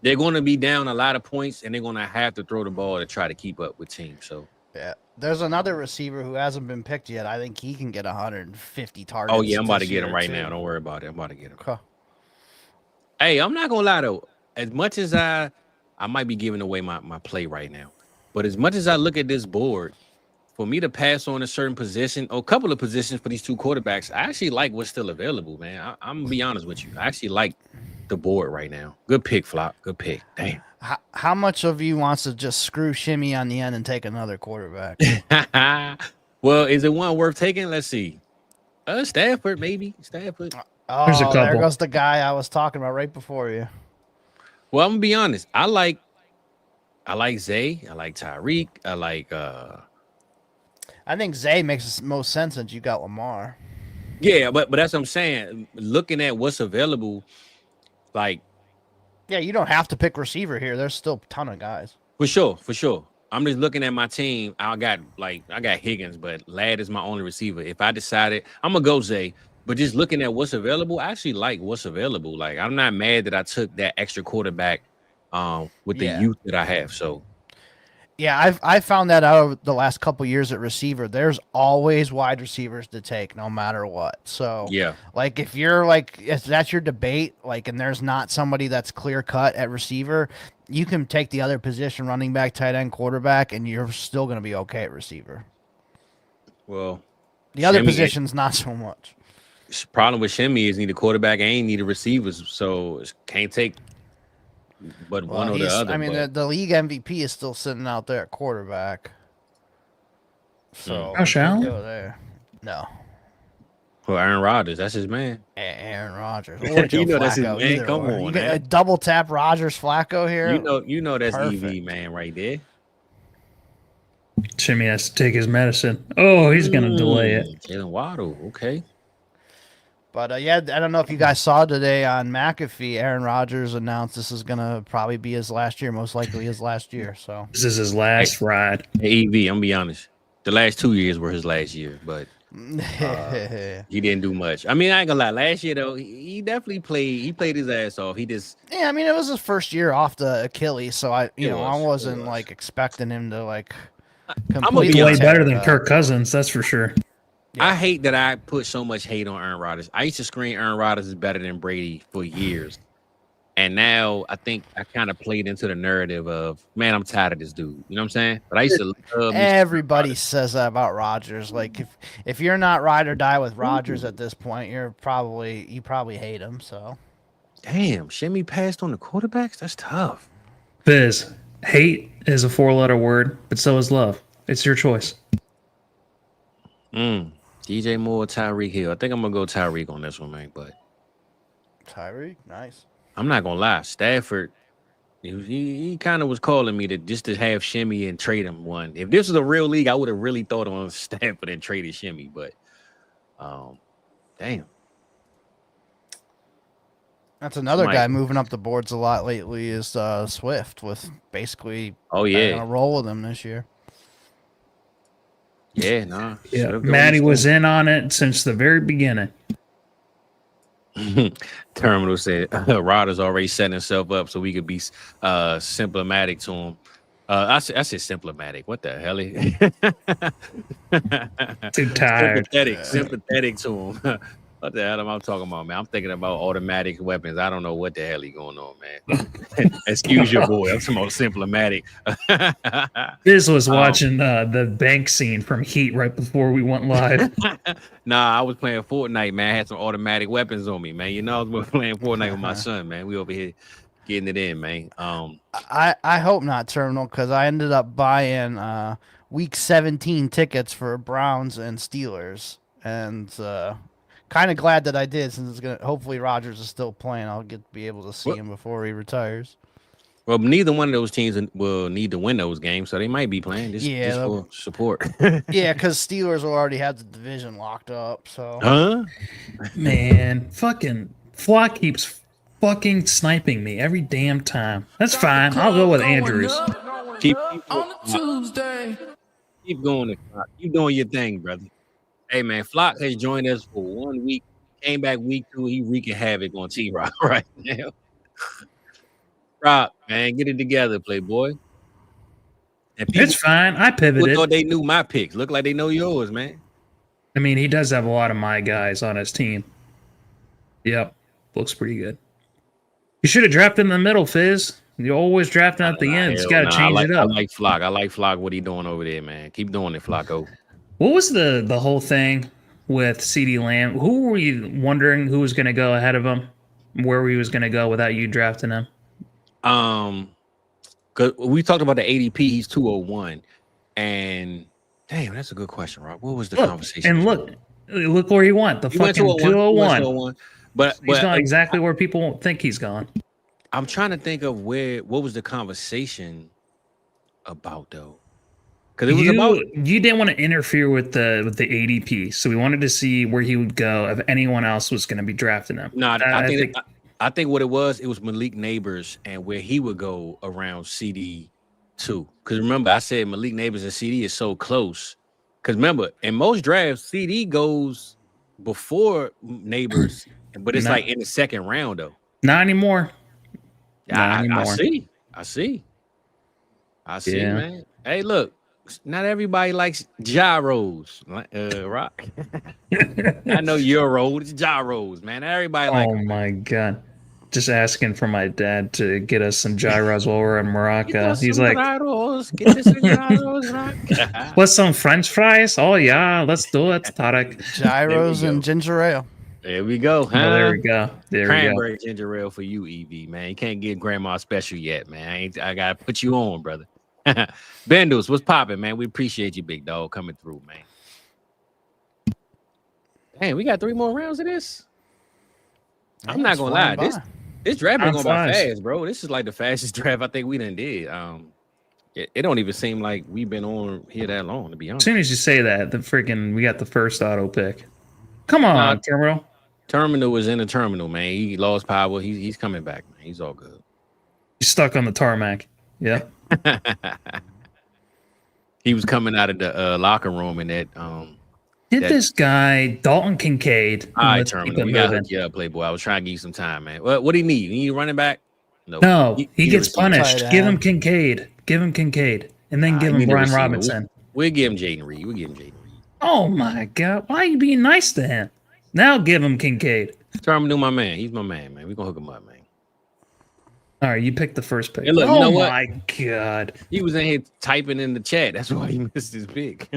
they're going to be down a lot of points, and they're going to have to throw the ball to try to keep up with teams. So yeah, there's another receiver who hasn't been picked yet. I think he can get 150 targets. Oh yeah, I'm about to get him right now. Don't worry about it. I'm about to get him. Okay. Hey, I'm not gonna lie though. As much as I might be giving away my play right now, But as much as I look at this board, for me to pass on a certain position or a couple of positions for these two quarterbacks, I actually like what's still available, man. I'm gonna be honest with you. I actually like the board right now. Good pick, Flop. Good pick. Damn. How much of you wants to just screw Shimmy on the end and take another quarterback? Well, is it one worth taking? Let's see. Stafford, maybe. Stafford. Oh, There's a couple. there goes the guy I was talking about right before you. Well, I'm gonna be honest. I like Zay. I like Tyreek. I like I think Zay makes the most sense since you got Lamar. yeah, but that's what I'm saying. Looking at what's available, like Yeah, you don't have to pick receiver here. There's still a ton of guys. for sure. I'm just looking at my team. I got Higgins, but Ladd is my only receiver. If I decided I'm gonna go Zay, but just looking at what's available, I actually like what's available. Like I'm not mad that I took that extra quarterback with the youth that I have. So yeah, I found that out over the last couple years at receiver. There's always wide receivers to take, no matter what. So yeah, like if you're like if that's your debate, like and there's not somebody that's clear cut at receiver, you can take the other position, running back, tight end, quarterback, and you're still gonna be okay at receiver. well, The other positions not so much. Problem with Shimmy is need a quarterback and need a receivers, so can't take but one or the other. I mean, the league MVP is still sitting out there at quarterback. So Josh Allen? go there. No, Well, Aaron Rodgers, that's his man. Aaron Rodgers. Or Joe You know that's his Flacco, man. either Come or. on, You get man. a double tap Rodgers Flacco here. You know that's Perfect. EV man right there. Jimmy has to take his medicine. Oh, he's gonna delay it. Jalen Waddle, okay. But yeah, I don't know if you guys saw today on McAfee, Aaron Rodgers announced this is gonna probably be his last year, most likely his last year. So This is his last ride. Hey, EV, I'm gonna be honest. The last 2 years were his last year, but he didn't do much. I mean, I ain't gonna lie. Last year though, he definitely played. He played his ass off. He just yeah, I mean it was his first year off the Achilles, so I wasn't was. like expecting him to like gonna completely be Way honest. better than Kirk Cousins, that's for sure. Yeah. I hate that I put so much hate on Aaron Rodgers. I used to scream Aaron Rodgers is better than Brady for years. And now I think I kind of played into the narrative of, man, I'm tired of this dude. You know what I'm saying? But I used to love me Everybody says that about Rodgers. Like if you're not ride or die with Rodgers at this point, you probably hate him. So Damn, Shimmy passed on the quarterbacks? That's tough. Fizz, hate is a 4-letter word, but so is love. It's your choice. DJ Moore, Tyreek Hill. I think I'm gonna go Tyreek on this one, man. But Tyreek, nice. I'm not gonna lie, Stafford. He kind of was calling me to have Shimmy and trade him one. If this was a real league, I would have really thought on Stafford and traded Shimmy. But damn. That's another Mike. guy moving up the boards a lot lately is Swift with basically Yeah. a roll with him this year. Yeah, nah. Yeah, Should've Maddie gone was in on it since the very beginning. Terminal said Rodgers already setting himself up so we could be symptomatic to him. I said symptomatic. What the hell? Too tired. Sympathetic to him. What the hell am I talking about, man? I'm thinking about automatic weapons. I don't know what the hell is going on, man. Excuse your boy. I'm talking about symptomatic. Fizz was watching the bank scene from Heat right before we went live. Nah, I was playing Fortnite, man. I had some automatic weapons on me, man. You know, I was playing Fortnite with my son, man. We over here getting it in, man. I hope not, Terminal, because I ended up buying week 17 tickets for Browns and Steelers, and kind of glad that I did, since it's gonna. Hopefully, Rodgers is still playing. I'll be able to see him before he retires. Well, neither one of those teams will need to win those games, so they might be playing just for support. Yeah, because Steelers will already have the division locked up. So, Huh? Man, fucking Flock keeps fucking sniping me every damn time. That's fine. I'll go with Andrews. Keep On a Tuesday. keep going. Keep doing your thing, brother. Hey, man, Flock has joined us for 1 week. Came back week 2. He wreaking havoc on T-Rock right now. Rock, man, get it together, Playboy. And It's fine. I pivoted. thought they knew my picks. Look like they know yours, man. I mean, he does have a lot of my guys on his team. Yep. Looks pretty good. You should have drafted in the middle, Fizz. You're always drafting at the end. Just got to change it I up. like Flock. I like Flock. What he doing over there, man? Keep doing it, Flocko. What was the whole thing with CD Lamb? Who were you wondering who was going to go ahead of him? Where he was going to go without you drafting him? Cause we talked about the ADP. He's 201, and damn, that's a good question, Rob. What was the conversation? And look where he went. The fucking 201. But he's gone exactly where people think he's gone. I'm trying to think of what was the conversation about though. Because it was you didn't want to interfere with the ADP, so we wanted to see where he would go if anyone else was going to be drafting him. No, I think what it was Malik Neighbors and where he would go around CD too. Because remember, I said Malik Neighbors and CD is so close. Because remember, in most drafts, CD goes before Neighbors, but it's like in the second round though. Not anymore. I see, man. Hey, look. Not everybody likes gyros, Rock. I know Euro, it's gyros, man. Everybody like. Oh my god! Just asking for my dad to get us some gyros while we're in Morocco. He's like, get us some gyros, Rock. What's some French fries? Oh yeah, let's do it, Tarek. Gyros and ginger ale. There we go. Huh? Oh, there we go. Cranberry ginger ale for you, EV, man. You can't get grandma special yet, man. I gotta put you on, brother. Bendels, what's popping, man? We appreciate you, big dog, coming through, man. Hey, we got 3 more rounds of this. I'm not gonna lie, this draft been going by fast, bro. This is like the fastest draft I think we done did. It don't even seem like we've been on here that long, to be honest. As soon as you say that, we got the first auto pick. Come on, Terminal. Terminal was in the terminal, man. He lost power. He's coming back, man. He's all good. He's stuck on the tarmac. Yeah. He was coming out of the locker room in that. This guy Dalton Kincaid? All right, Terminal. We got hook you up, Playboy. I was trying to give you some time, man. What do you need? You need a running back? No, he gets punished. Give him Kincaid. And then give him Brian Robinson. We'll give him Jaden Reed. Oh my God! Why are you being nice to him? Now give him Kincaid. Terminal, my man. He's my man. We're gonna hook him up, man. All right, you picked the first pick. Hey, look, you know what? My God. He was in here typing in the chat. That's why he missed his pick.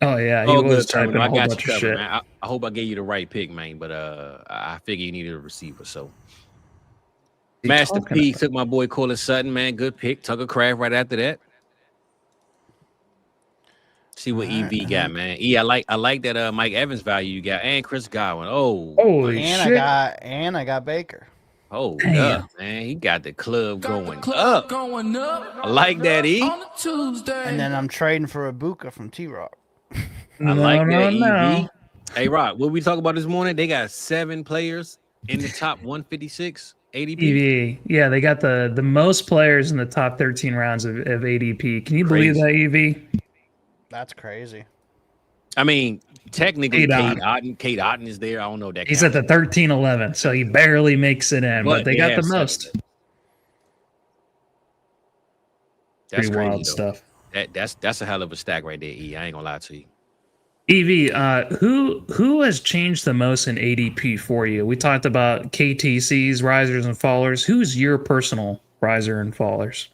Oh, yeah. He was typing a whole bunch of shit. Man. I hope I gave you the right pick, man. But I figure you needed a receiver. So Master P took my boy Corlin Sutton, man. Good pick. Tucker Craft right after that. See what EV got, man. I like that Mike Evans value you got, and Chris Godwin. Oh, holy shit! I got Baker. Oh, man, he got the club going up. I like that, E. And then I'm trading for Ibuka from T-Rock. I like that, EV. Hey, Rock, what we talk about this morning? They got 7 players in the top 156 ADP. EV, yeah, they got the most players in the top 13 rounds of ADP. Can you believe that, EV? That's crazy. I mean, technically, Kate Otten is there. I don't know that. He's at the 13-11, so he barely makes it in, but they got the most. That's pretty crazy, wild stuff. That's a hell of a stack right there, E. I ain't gonna lie to you. EV, who has changed the most in ADP for you? We talked about KTC's risers and fallers. Who's your personal riser and fallers?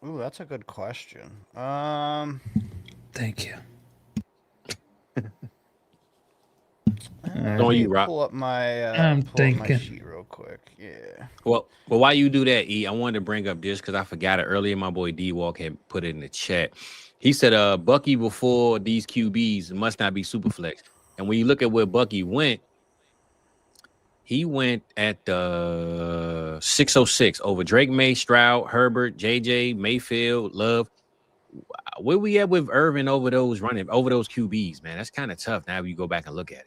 Ooh, that's a good question. Thank you. Don't you, Rock? Pull up my sheet real quick. Yeah. Well, while you do that, E, I wanted to bring up this because I forgot it earlier. My boy D-Walk had put it in the chat. He said, Bucky before these QBs must not be Superflex. And when you look at where Bucky went, he went at 606 over Drake May, Stroud, Herbert, JJ, Mayfield, Love. Where we at with Irvin over those QBs, man? That's kind of tough now if you go back and look at it.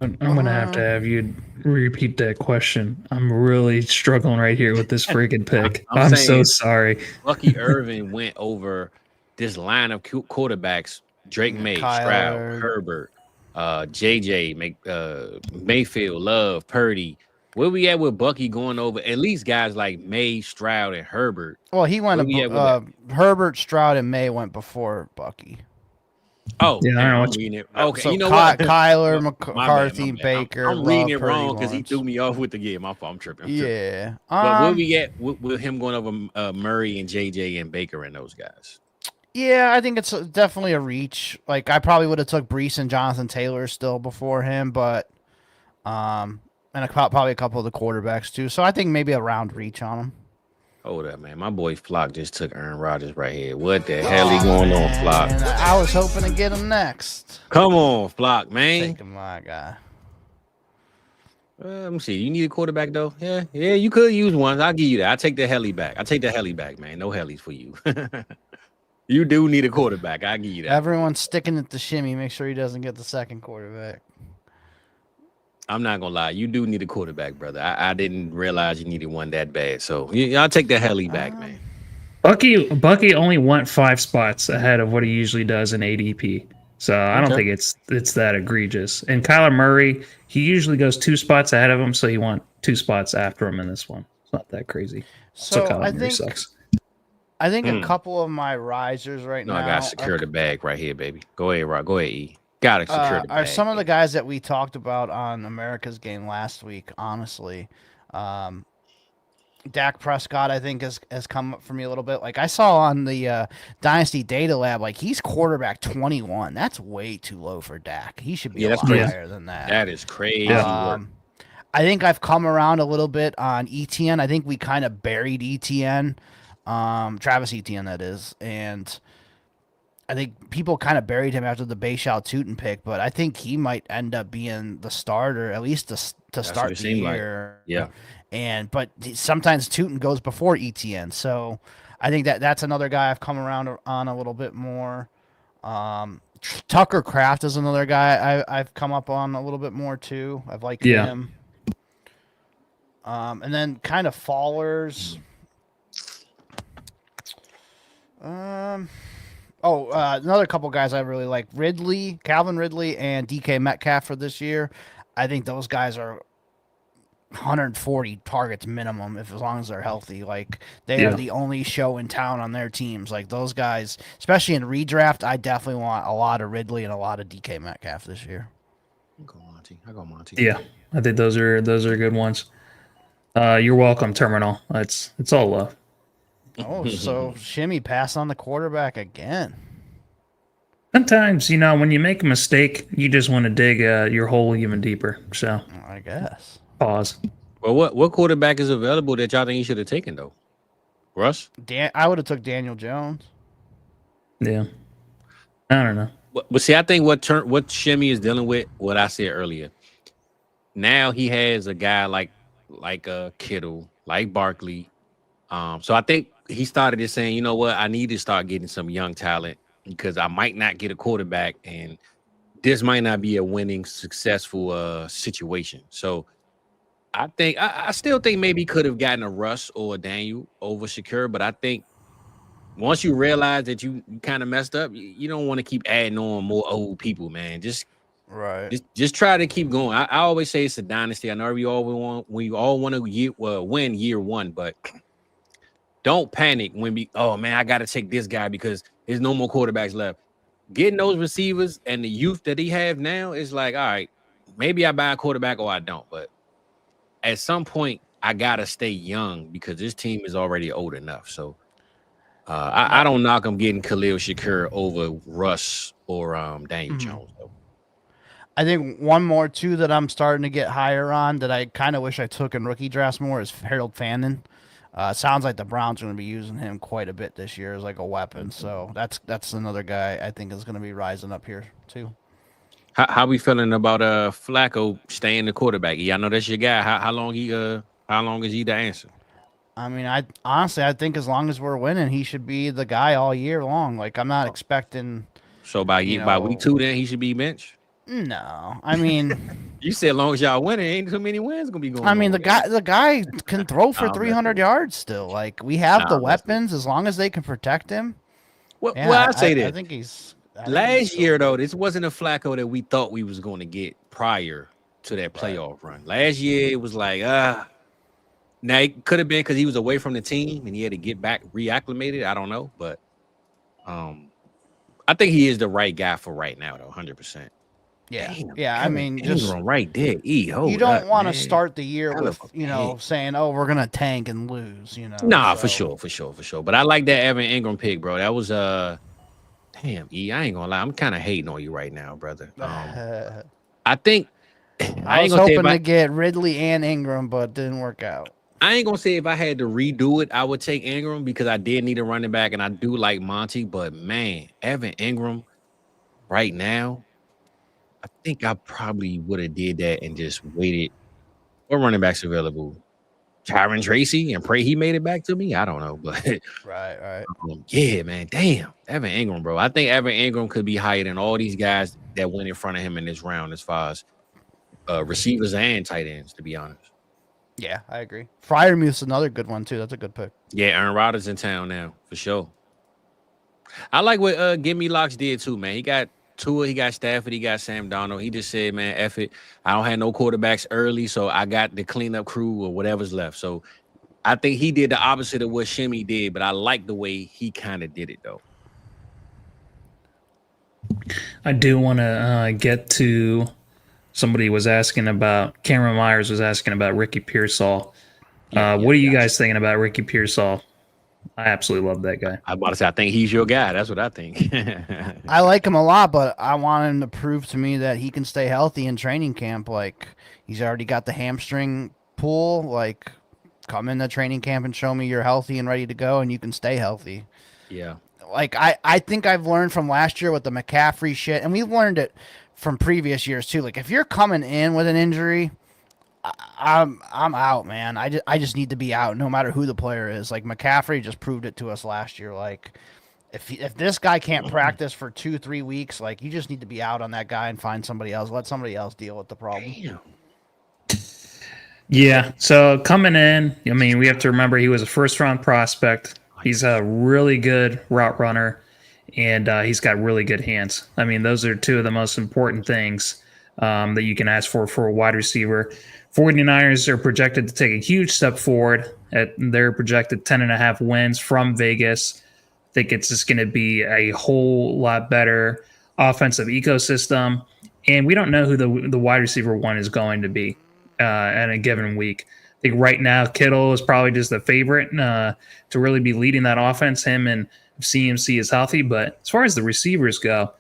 I'm going to have you repeat that question. I'm really struggling right here with this freaking pick. I'm so sorry. Bucky Irvin went over this line of quarterbacks. Drake May, Stroud, Herbert, JJ, Mayfield, Love, Purdy. Where we at with Bucky going over at least guys like May, Stroud, and Herbert? Well, he went Herbert, Stroud, and May went before Bucky. Oh, Yeah, I damn, don't know I'm what reading it. Okay, So you know what? Kyler, My McCarthy, bad. Baker, I'm reading Love, it Purdy, wrong because he Lawrence. threw me off with the game. My fault. I'm tripping. Yeah. But where we at with him going over Murray and JJ and Baker and those guys? Yeah, I think it's definitely a reach. Like I probably would have took Brees and Jonathan Taylor still before him, but and probably a couple of the quarterbacks too. So I think maybe a round reach on him. Hold up, man. My boy Flock just took Aaron Rodgers right here. What the hell he going on, Flock? And I was hoping to get him next. Come on, Flock, man. Taking my guy. Let me see. You need a quarterback though. Yeah, you could use one. I'll give you that. I take the heli back, man. No helis for you. You do need a quarterback. I'll give you that. Everyone's sticking it to Shimmy. Make sure he doesn't get the second quarterback. I'm not gonna lie. You do need a quarterback, brother. I didn't realize you needed one that bad. So I'll take the heli back, man. Bucky only went 5 spots ahead of what he usually does in ADP. So I don't think it's that egregious. And Kyler Murray, he usually goes 2 spots ahead of him, so he went 2 spots after him in this one. It's not that crazy. So Kyler Murray sucks. I think a couple of my risers now. I gotta secure the bag right here, baby. Go ahead, Rob. Go ahead, E. Gotta secure the bag. Are some of the guys that we talked about on America's Game last week, honestly. Dak Prescott, I think, has come up for me a little bit. Like I saw on the Dynasty Data Lab, like he's quarterback 21. That's way too low for Dak. He should be a lot higher than that. That is crazy work. I think I've come around a little bit on ETN. I think we kind of buried ETN. Travis Etienne, that is, and I think people kind of buried him after the Bayshao Tootin pick, but I think he might end up being the starter at least to start the year. Like. Yeah, but sometimes Tootin goes before Etienne, so I think that's another guy I've come around on a little bit more. Tucker Kraft is another guy I've come up on a little bit more too. I've liked him. And then kind of fallers. Another couple guys I really like. Calvin Ridley and DK Metcalf for this year. I think those guys are 140 targets minimum as long as they're healthy. Like they are the only show in town on their teams. Like those guys, especially in redraft, I definitely want a lot of Ridley and a lot of DK Metcalf this year. I go Monty. Yeah, I think those are good ones. You're welcome, Terminal. It's all love. Oh, so Shimmy pass on the quarterback again. Sometimes, when you make a mistake, you just want to dig your hole even deeper. So I guess. Pause. Well, what quarterback is available that y'all think you should have taken though? Russ? I would have took Daniel Jones. Yeah. I don't know. But see, I think what Shimmy is dealing with, what I said earlier. Now he has a guy like Kittle, like Barkley. So I think he started just saying, you know what, I need to start getting some young talent because I might not get a quarterback and this might not be a winning, successful situation. So I still think maybe he could have gotten a Russ or a Daniel over Shakur, but I think once you realize that you kind of messed up, you don't want to keep adding on more old people, man. Just try to keep going. I always say it's a dynasty. I know we all want to win year one, but don't panic when I got to take this guy because there's no more quarterbacks left. Getting those receivers and the youth that he have now is like, all right, maybe I buy a quarterback or I don't, but at some point I gotta stay young because this team is already old enough. So I don't knock him getting Khalil Shakur over Russ or Daniel Jones though. I think one more too that I'm starting to get higher on that I kind of wish I took in rookie drafts more is Harold Fannin. Sounds like the Browns are going to be using him quite a bit this year as like a weapon. So that's another guy I think is going to be rising up here too. How we feeling about Flacco staying the quarterback? Yeah, I know that's your guy. How long is he the answer? I mean, I honestly think as long as we're winning, he should be the guy all year long. Like I'm not expecting. So by week 2, then he should be benched. No, I mean, you said as long as y'all winning, ain't too many wins gonna be going. I mean, the guy can throw for 300 yards still. Like we have the weapons as long as they can protect him. Well, I say that. I think he's. Last year though, this wasn't a Flacco that we thought we was going to get prior to that playoff run. Last year it was like now it could have been because he was away from the team and he had to get back reacclimated. I don't know, but I think he is the right guy for right now, though, 100%. Yeah, Damn, yeah. I Evan mean, just Ingram right there. you don't want to man. start the year Hell with of a saying, "Oh, we're gonna tank and lose." Nah, So, for sure. But I like that Evan Ingram pick, bro. That was damn, E. I ain't gonna lie, I'm kind of hating on you right now, brother. I think I I ain't was gonna say if hoping to get Ridley and Ingram, but it didn't work out. I ain't gonna say if I had to redo it, I would take Ingram because I did need a running back, and I do like Monty. But man, Evan Ingram right now, I think I probably would have did that and just waited. What running backs available? Tyron Tracy and pray he made it back to me. I don't know, but Right. yeah, man, damn, Evan Ingram, bro. I think Evan Ingram could be higher than all these guys that went in front of him in this round as far as receivers and tight ends, to be honest. Yeah, I agree. Fryermuth's another good one too. That's a good pick. Yeah, Aaron Rodgers in town now for sure. I like what Gimme Locks did too, man. He got Tua, he got Stafford, he got Sam Darnold. He just said, man, F it. I don't have no quarterbacks early, so I got the cleanup crew or whatever's left. So I think he did the opposite of what Shimmy did, but I like the way he kind of did it though. I do want to get to somebody was asking about Cameron Myers was asking about Ricky Pearsall. What are you guys thinking about Ricky Pearsall? I absolutely love that guy. I about to say I think he's your guy. That's what I think. I like him a lot, but I want him to prove to me that he can stay healthy in training camp. Like, he's already got the hamstring pull. Like, come in the training camp and show me you're healthy and ready to go, and you can stay healthy. Yeah. Like, I think I've learned from last year with the McCaffrey shit, and we've learned it from previous years too. Like, if you're coming in with an injury, I'm out, man. I just need to be out, no matter who the player is. Like, McCaffrey just proved it to us last year. Like, if this guy can't practice for 2-3 weeks, like, you just need to be out on that guy and find somebody else. Let somebody else deal with the problem. Damn. Yeah. So coming in, I mean, we have to remember he was a first-round prospect. He's a really good route runner, and he's got really good hands. I mean, those are two of the most important things that you can ask for a wide receiver. 49ers are projected to take a huge step forward. They're projected 10.5 wins from Vegas. I think it's just going to be a whole lot better offensive ecosystem. And we don't know who the wide receiver one is going to be at a given week. I think right now Kittle is probably just the favorite to really be leading that offense. Him and CMC is healthy. But as far as the receivers go,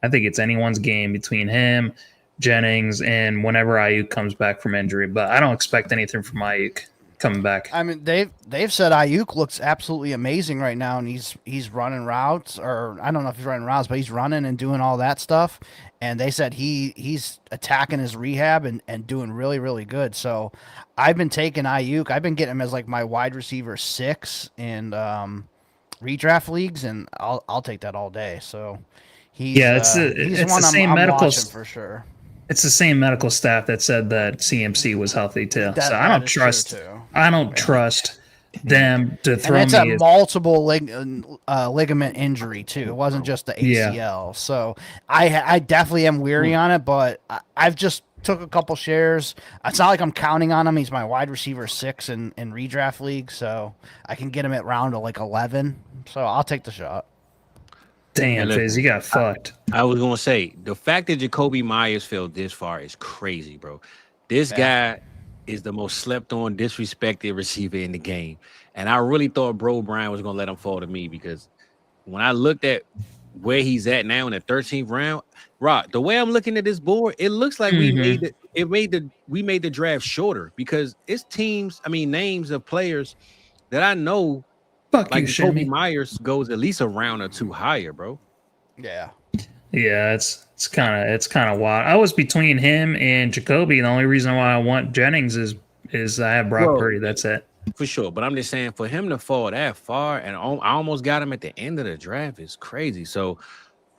I think it's anyone's game between him, Jennings, and whenever Ayuk comes back from injury. But I don't expect anything from Ayuk coming back. I mean, they've said Ayuk looks absolutely amazing right now, and he's running routes, or I don't know if he's running routes, but he's running and doing all that stuff. And they said he's attacking his rehab and doing really, really good. So I've been taking Ayuk. I've been getting him as like my wide receiver 6 in redraft leagues, and I'll take that all day. So he's it's one the same I'm medical watching for sure. It's the same medical staff that said that CMC was healthy too. So I don't trust. I don't trust them to throw and it's me. a multiple ligament injury too. It wasn't just the ACL. Yeah. So I definitely am weary on it, but I've just took a couple shares. It's not like I'm counting on him. He's my wide receiver 6 in redraft league, so I can get him at round like 11. So I'll take the shot. Damn, Fizz, you got fucked. I was gonna say the fact that Jacoby Myers fell this far is crazy, bro. This guy is the most slept on, disrespected receiver in the game. And I really thought Bro Brian was gonna let him fall to me, because when I looked at where he's at now in the 13th round, Rock, the way I'm looking at this board, it looks like we made the draft shorter, because it's names of players that I know. Fuck like you, Jacoby Shimmy. Myers goes at least a round or 2 higher, bro. Yeah. Yeah, it's kind of wild. I was between him and Jacoby. The only reason why I want Jennings is I have Brock Purdy. That's it. For sure, but I'm just saying, for him to fall that far, and I almost got him at the end of the draft, is crazy. So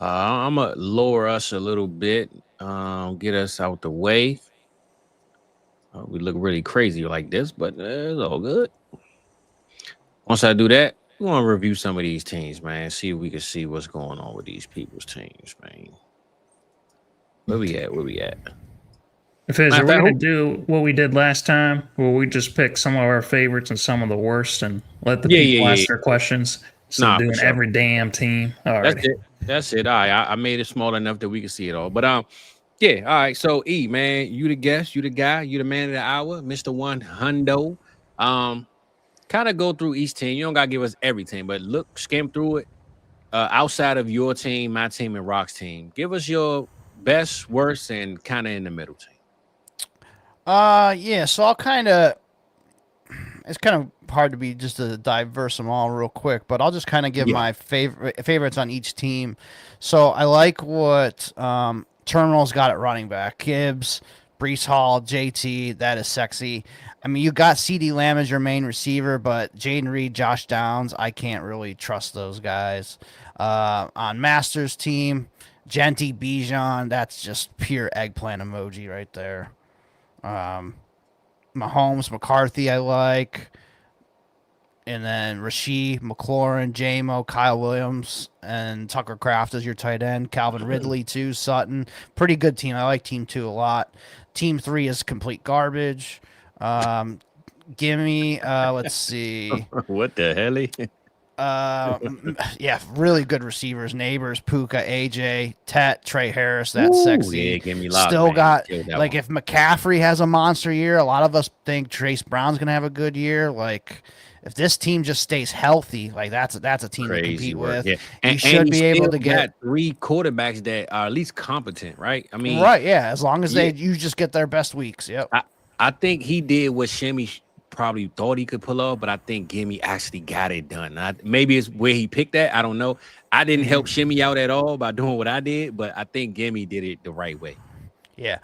I'm gonna lower us a little bit, get us out the way. We look really crazy like this, but it's all good. Once I do that, we want to review some of these teams, man. See if we can see what's going on with these people's teams, man. Where we at? Fizz, are we going to do what we did last time, where we just pick some of our favorites and some of the worst and let the people ask their questions? So Nah, for doing sure. every damn team. All That's right. it. That's it. All right. I made it small enough that we can see it all. But yeah. All right. So E, man, you the guest, you the guy, you the man of the hour, Mr. One Hundo. Um, kind of go through each team. You don't gotta give us every team, but skim through it. Outside of your team, my team, and Rock's team, give us your best, worst, and kind of in the middle team. Yeah. So I'll kind of. It's kind of hard to be just to diverse them all real quick, but I'll just kind of give Yeah. my favorites on each team. So I like what Terminal's got at running back. Gibbs, Brees Hall, JT. That is sexy. I mean, you got CD Lamb as your main receiver, but Jaden Reed, Josh Downs, I can't really trust those guys. On Masters team, Genty, Bijan, that's just pure eggplant emoji right there. Mahomes, McCarthy, I like. And then Rasheed, McLaurin, JMO, Kyle Williams, and Tucker Kraft as your tight end. Calvin Ridley, too. Sutton. Pretty good team. I like Team 2 a lot. Team 3 is complete garbage. Gimme, let's see. What the hell? Yeah, really good receivers. Neighbors, Puka, AJ, Tet, Trey Harris. That's sexy. Yeah, give me lots. Still man. got Killed that like one. if McCaffrey has a monster year, a lot of us think Trace Brown's gonna have a good year. Like if this team just stays healthy, like that's a team to Crazy compete work. with. Yeah. You And should he be able still to get got 3 quarterbacks that are at least competent, right? I mean, right. Yeah, as long as yeah. you just get their best weeks. Yep. I think he did what Shimmy probably thought he could pull off, but I think Gimme actually got it done. Maybe it's where he picked that. I don't know. I didn't help Shimmy out at all by doing what I did, but I think Gimme did it the right way. Yeah.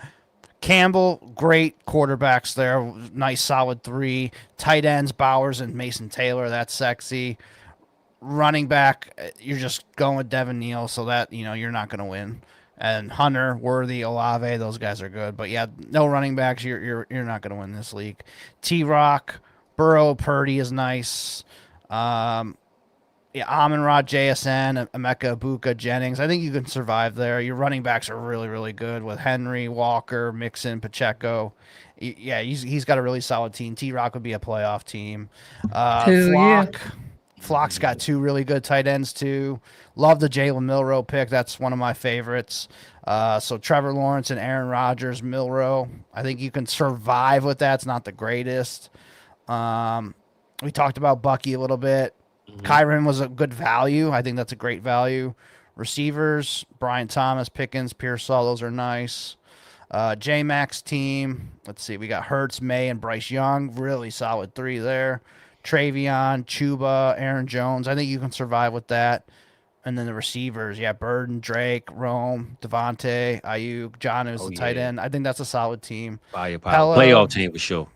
Campbell, great quarterbacks there. Nice solid 3. Tight ends, Bowers and Mason Taylor. That's sexy. Running back, you're just going with Devin Neal, so that you're not going to win. And Hunter, Worthy, Olave, those guys are good. But yeah, no running backs. You're not going to win this league. T-Rock, Burrow, Purdy is nice. Yeah, Amon-Ra, JSN, Emeka, Ibuka, Jennings. I think you can survive there. Your running backs are really, really good with Henry, Walker, Mixon, Pacheco. Yeah, he's got a really solid team. T-Rock would be a playoff team. Flock's got 2 really good tight ends, too. Love the Jalen Milroe pick. That's one of my favorites. So Trevor Lawrence and Aaron Rodgers, Milroe. I think you can survive with that. It's not the greatest. We talked about Bucky a little bit. Kyron was a good value. I think that's a great value. Receivers, Brian Thomas, Pickens, Pearsall, those are nice. J-Max team, let's see. We got Hurts, May, and Bryce Young. Really solid 3 there. Travion, Chuba, Aaron Jones. I think you can survive with that. And then the receivers, yeah, Burden, Drake, Rome, Devontae, Ayuk, John is the tight end. I think that's a solid team. Playoff team for sure.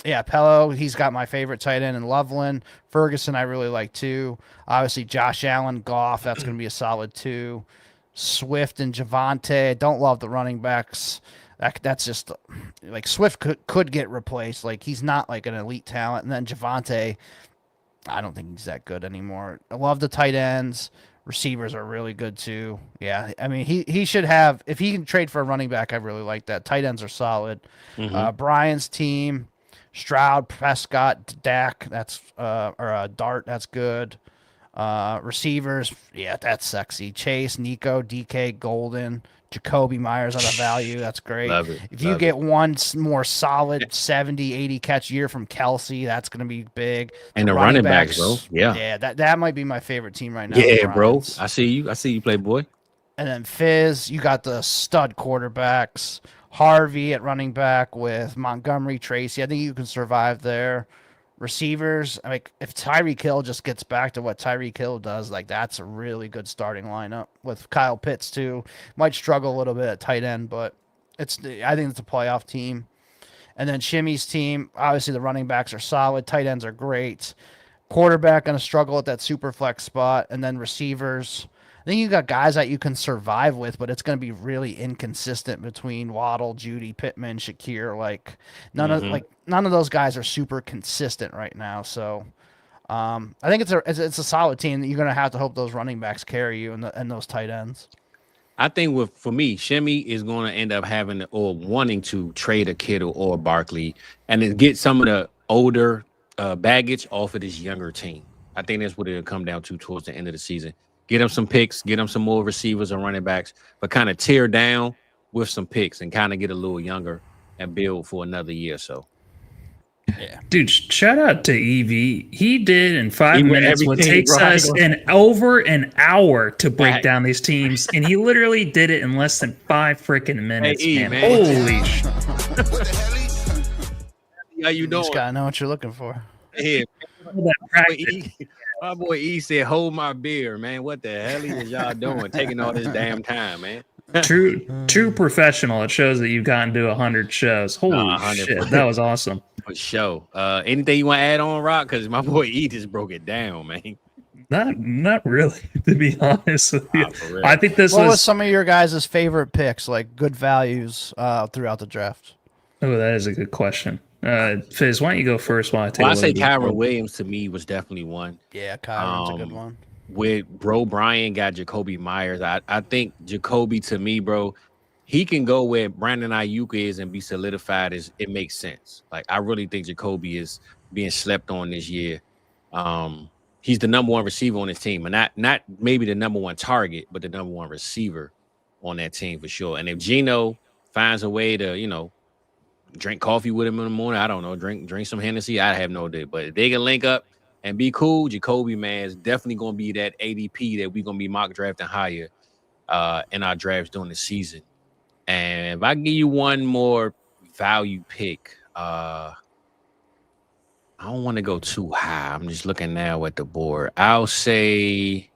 Yeah, Pello, he's got my favorite tight end in Loveland. Ferguson, I really like too. Obviously, Josh Allen, Goff, that's going to be a solid 2. Swift and Javante. Don't love the running backs. That's just like Swift could get replaced. Like he's not like an elite talent. And then Javante, I don't think he's that good anymore. I love the tight ends. Receivers are really good too. Yeah, I mean he should have, if he can trade for a running back, I really like that. Tight ends are solid. Brian's team, Stroud, Prescott, Dak, that's Dart, that's good. Receivers, yeah, that's sexy. Chase, Nico, DK, Golden, Jacoby Myers on a value, that's great. If you get one more solid 70, 80 catch year from Kelsey, that's going to be big. And the running backs, bro. Yeah, that might be my favorite team right now. Yeah, bro. I see you play, boy. And then Fizz, you got the stud quarterbacks. Harvey at running back with Montgomery, Tracy. I think you can survive there. Receivers, like if Tyreek Hill just gets back to what Tyreek Hill does, like that's a really good starting lineup with Kyle Pitts too. Might struggle a little bit at tight end, but I think it's a playoff team. And then Shimmy's team, obviously the running backs are solid, tight ends are great. Quarterback gonna struggle at that super flex spot, and then receivers. I think you got guys that you can survive with, but it's going to be really inconsistent between Waddle, Judy, Pittman, Shakir. Like none of those guys are super consistent right now. So I think it's a solid team that you're going to have to hope those running backs carry you and those tight ends. I think for me, Shimmy is going to end up having or wanting to trade a Kittle or a Barkley and then get some of the older baggage off of this younger team. I think that's what it'll come down to towards the end of the season. Get him some picks, get him some more receivers and running backs, but kind of tear down with some picks and kind of get a little younger and build for another year or so. Yeah. Dude, shout out to EV. He did in 5 minutes what everything, takes bro. us over an hour to break down these teams, and he literally did it in less than 5 freaking minutes, Hey, man. man. Holy shit. How you doing? Just gotta know what you're looking for. Yeah, That practice. my boy E said, "Hold my beer, man. What the hell is y'all doing? Taking all this damn time, man." True professional. It shows that you've gotten to 100 shows. Holy 100. shit, that was awesome. For sure. Anything you want to add on, Rock? Because my boy E just broke it down, man. Not really, to be honest with you. For real. I think this What was was. some of your guys' favorite picks, like good values throughout the draft? Oh, that is a good question. Fizz, why don't you go first while I take Well, a I say look? Kyron Williams to me was definitely one. Yeah, Kyron's a good one. With Bro Brian got Jacoby Myers. I think Jacoby to me, bro, he can go where Brandon Ayuk is and be solidified as it makes sense. Like I really think Jacoby is being slept on this year. He's the number one receiver on his team, and not maybe the number one target, but the number one receiver on that team for sure. And if Geno finds a way to, drink coffee with him in the morning, I don't know, drink some Hennessy, I have no idea. But if they can link up and be cool, Jacoby, man, is definitely going to be that ADP that we're going to be mock drafting higher in our drafts during the season. And if I give you one more value pick, I don't want to go too high. I'm just looking now at the board. I'll say,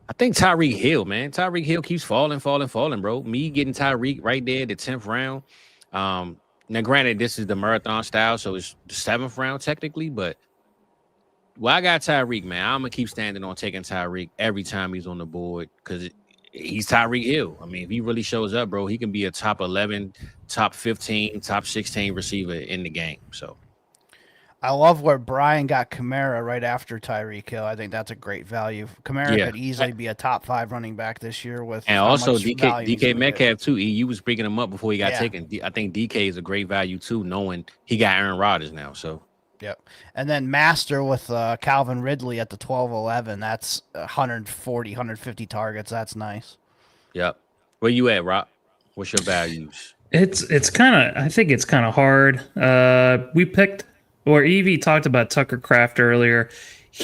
I think Tyreek Hill, man. Tyreek Hill keeps falling, bro. Me getting Tyreek right there, the 10th round. Now, granted, this is the marathon style, so it's the 7th round technically, but I got Tyreek, man. I'm going to keep standing on taking Tyreek every time he's on the board because he's Tyreek Hill. I mean, if he really shows up, bro, he can be a top 11, top 15, top 16 receiver in the game. So I love where Brian got Kamara right after Tyreek Hill. I think that's a great value. Kamara could easily be a top 5 running back this year with. And also DK Metcalf too. You was bringing him up before he got taken. I think DK is a great value too, knowing he got Aaron Rodgers now. So yep. And then Master with Calvin Ridley at the 12-11. That's 140, 150 targets. That's nice. Yep. Where you at, Rob? What's your values? It's kind of. I think it's kind of hard. We picked. Or Evie talked about Tucker Kraft earlier. I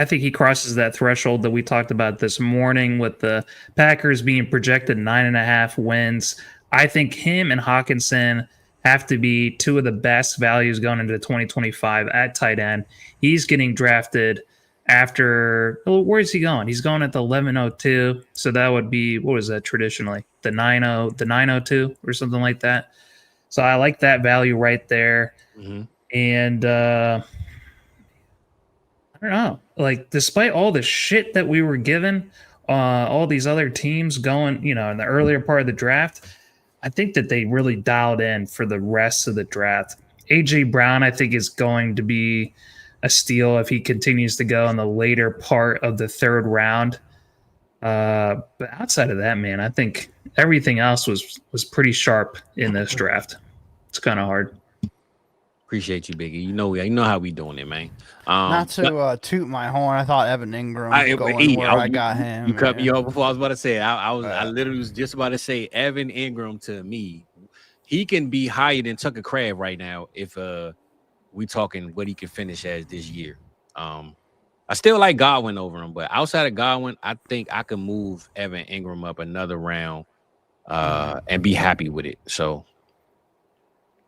think he crosses that threshold that we talked about this morning with the Packers being projected 9.5 wins. I think him and Hawkinson have to be two of the best values going into 2025 at tight end. He's getting drafted after, where is he going? He's going at the 11:02. So that would be, what was that traditionally? The 9:02 or something like that. So I like that value right there. Mm-hmm. And I don't know, like despite all the shit that we were given, all these other teams going, in the earlier part of the draft, I think that they really dialed in for the rest of the draft. AJ Brown, I think, is going to be a steal if he continues to go in the later part of the 3rd round. But outside of that, man, I think everything else was pretty sharp in this draft. It's kind of hard. Appreciate you, Biggie. You know how we doing it, man. Not to toot my horn, I thought Evan Ingram I got him. You cut me off before I was about to say it. I literally was just about to say Evan Ingram to me. He can be higher than Tucker Kraft right now if we talking what he can finish as this year. I still like Godwin over him, but outside of Godwin, I think I can move Evan Ingram up another round and be happy with it. So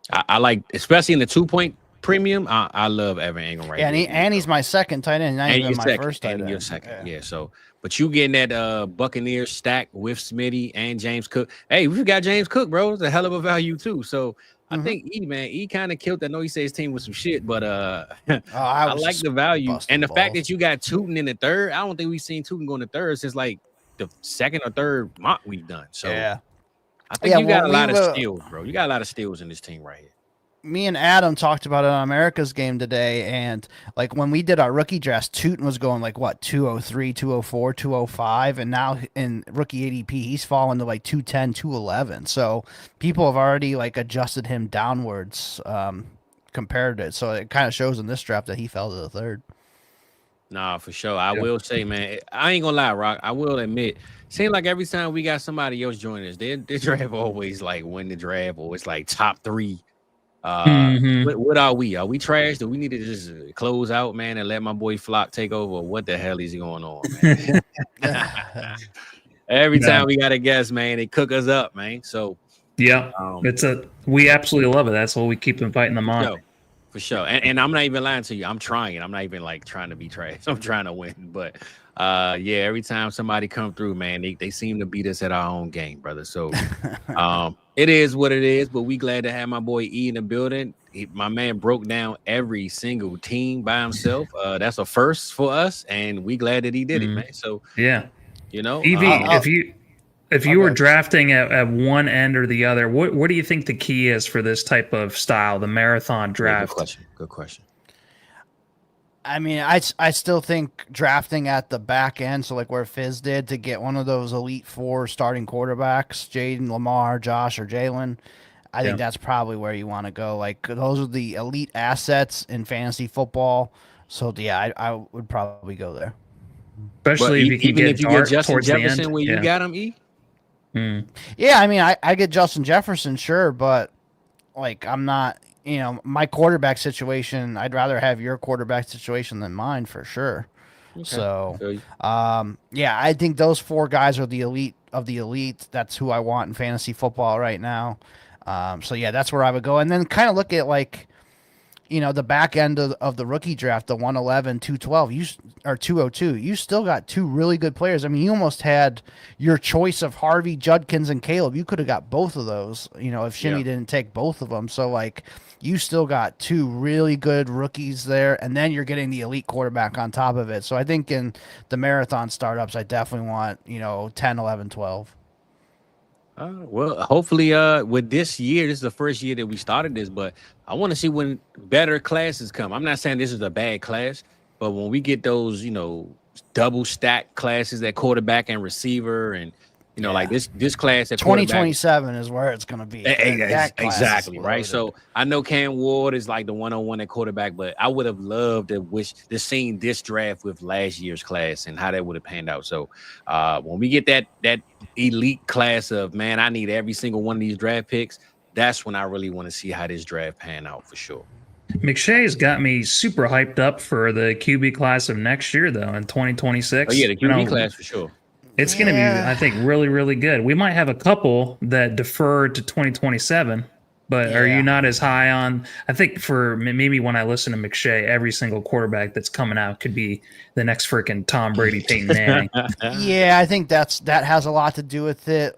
I like, especially in the 2-point premium, I love Evan Ingram right now. And he's my second tight end, not even my first tight end. Your second, yeah. So, but you getting that Buccaneers stack with Smitty and James Cook. Hey, we got James Cook, bro. It's a hell of a value too. So I think E kind of killed. I know he said his team was some shit, but I like the value and the fact that you got Tootin in the 3rd. I don't think we've seen Tootin go in the 3rd since like the 2nd or 3rd mock we've done. So yeah. I think you got a lot of steals, bro. You got a lot of steals in this team right here. Me and Adam talked about it on America's Game today, and like when we did our rookie draft, Tootin was going like what 203, 204, 205, and now in rookie ADP he's fallen to like 210, 211. So people have already like adjusted him downwards compared it. So it kind of shows in this draft that he fell to the third. Nah, for sure. I will say, man, I ain't gonna lie, Rock. I will admit, seems like every time we got somebody else join us, their draft always like win the draft, or it's like top 3. What are we? Are we trash? Do we need to just close out, man, and let my boy Flock take over? What the hell is going on, man? Every time we got a guest, man, they cook us up, man. So yeah, we absolutely love it. That's why we keep inviting them on. For sure. And I'm not even lying to you. I'm trying. I'm not even like trying to be trash. I'm trying to win. But yeah, every time somebody come through, man, they seem to beat us at our own game, brother. So it is what it is. But we glad to have my boy E in the building. My man broke down every single team by himself. That's a first for us, and we glad that he did it, man. So yeah, you know, if you were drafting at one end or the other, what do you think the key is for this type of style, the marathon draft? Good question. I mean, I still think drafting at the back end, so like where Fizz did, to get one of those Elite Four starting quarterbacks, Jaden, Lamar, Josh, or Jalen, I think that's probably where you want to go. Like, those are the elite assets in fantasy football. So, yeah, I would probably go there. Especially if you can get Justin Jefferson where you got him, E? Yeah, I mean, I get Justin Jefferson, sure, but like I'm not, my quarterback situation. I'd rather have your quarterback situation than mine for sure. Okay. So, yeah, I think those 4 guys are the elite of the elite. That's who I want in fantasy football right now. So yeah, that's where I would go, and then kind of look at like, the back end of the rookie draft, the 111, 212, or 202, you still got 2 really good players. I mean, you almost had your choice of Harvey, Judkins, and Caleb. You could have got both of those, if Shinny didn't take both of them. So, like, you still got 2 really good rookies there, and then you're getting the elite quarterback on top of it. So I think in the marathon startups, I definitely want, 10, 11, 12. Well, hopefully, with this year, this is the first year that we started this, but I want to see when better classes come. I'm not saying this is a bad class, but when we get those, double stack classes at quarterback and receiver, and like this class at 2027 is where it's going to be. Exactly, right? So I know Cam Ward is like the 101 at quarterback, but I would have loved to seen this draft with last year's class and how that would have panned out. So when we get that elite class of, man, I need every single one of these draft picks, that's when I really want to see how this draft pan out for sure. McShay's got me super hyped up for the QB class of next year, though, in 2026. Oh, yeah, the QB class for sure. It's going to be, I think, really, really good. We might have a couple that defer to 2027, but are you not as high on? I think for maybe when I listen to McShay, every single quarterback that's coming out could be the next freaking Tom Brady, Peyton Manning. Yeah, I think that has a lot to do with it.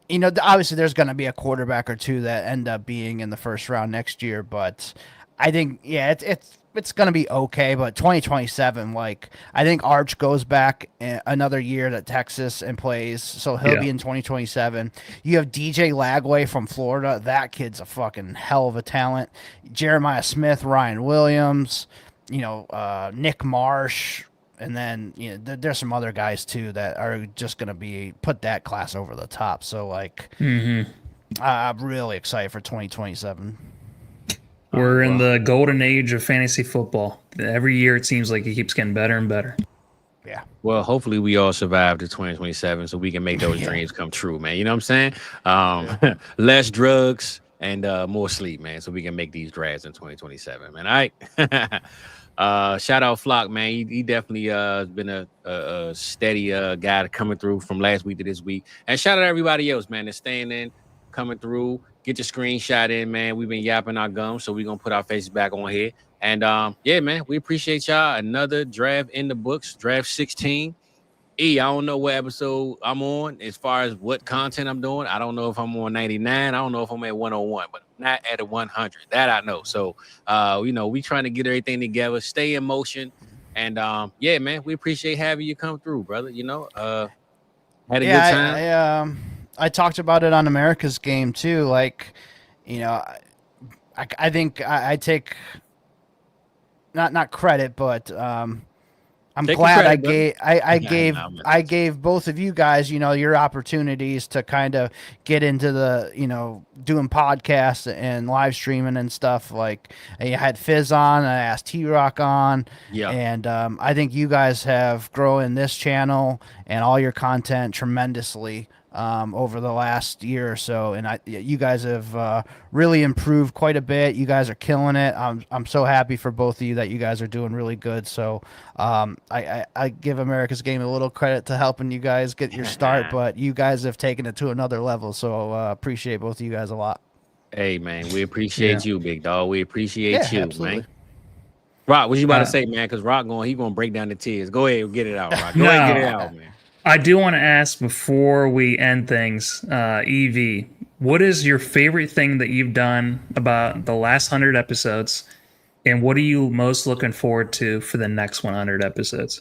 Obviously there's going to be a quarterback or 2 that end up being in the first round next year, but I think, it's going to be okay, but 2027, like, I think Arch goes back another year to Texas and plays, so he'll be in 2027. You have DJ Lagway from Florida. That kid's a fucking hell of a talent. Jeremiah Smith, Ryan Williams, Nick Marsh, and then there's some other guys too that are just going to put that class over the top. So, like, I'm really excited for 2027. We're in the golden age of fantasy football. Every year it seems like it keeps getting better and better. Yeah. Well, hopefully we all survive to 2027 so we can make those dreams come true, man. You know what I'm saying? Less drugs and more sleep, man, so we can make these drafts in 2027, man. All right. Shout out Flock, man. He definitely has been a steady guy coming through from last week to this week. And shout out to everybody else, man, that's staying in, coming through. Get your screenshot in, man. We've been yapping our gums, so we're going to put our faces back on here. And, yeah, man, we appreciate y'all. Another draft in the books, draft 16. I don't know what episode I'm on as far as what content I'm doing. I don't know if I'm on 99. I don't know if I'm at 101, but I'm not at a 100. That I know. So, we trying to get everything together, stay in motion. And, yeah, man, we appreciate having you come through, brother. Had a good time. I talked about it on America's Game too. Like, I think I take not credit, but I'm Take glad I credit, brother. gave Nah, I'm I gave both of you guys, your opportunities to kind of get into the, doing podcasts and live streaming and stuff. Like I had Fizz on, I asked T Rock on, yeah. and I think you guys have grown this channel and all your content tremendously over the last year or so, and you guys have really improved quite a bit. You guys are killing it. I'm so happy for both of you that you guys are doing really good. So I give America's Game a little credit to helping you guys get your start, but you guys have taken it to another level. So appreciate both of you guys a lot. Hey, man, we Yeah. appreciate you, big dog. We appreciate Yeah, you, absolutely. man. Rock, what you about to Uh, say, man? Because Rock he gonna break down the tears. Go ahead, get it out, Rock. Go ahead, get it no, out, man. I do want to ask before we end things, EV, what is your favorite thing that you've done about the last 100 episodes? And what are you most looking forward to for the next 100 episodes?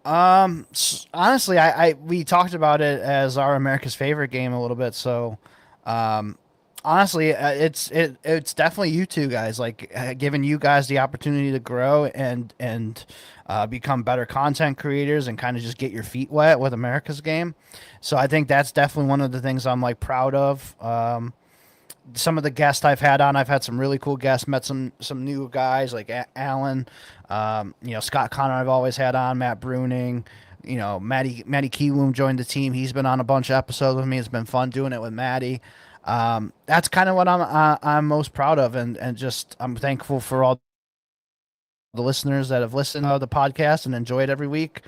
Honestly, we talked about it as our America's favorite game a little bit. So, um, honestly, it's definitely you two guys. Like giving you guys the opportunity to grow and become better content creators and kind of just get your feet wet with America's Game. So I think that's definitely one of the things I'm like proud of. Some of the guests I've had on, I've had some really cool guests. Met some new guys like Alan, Scott Connor. I've always had on Matt Bruning. Matty Kiwoom joined the team. He's been on a bunch of episodes with me. It's been fun doing it with Matty. That's kind of what I'm most proud of, and just I'm thankful for all the listeners that have listened to the podcast and enjoyed every week.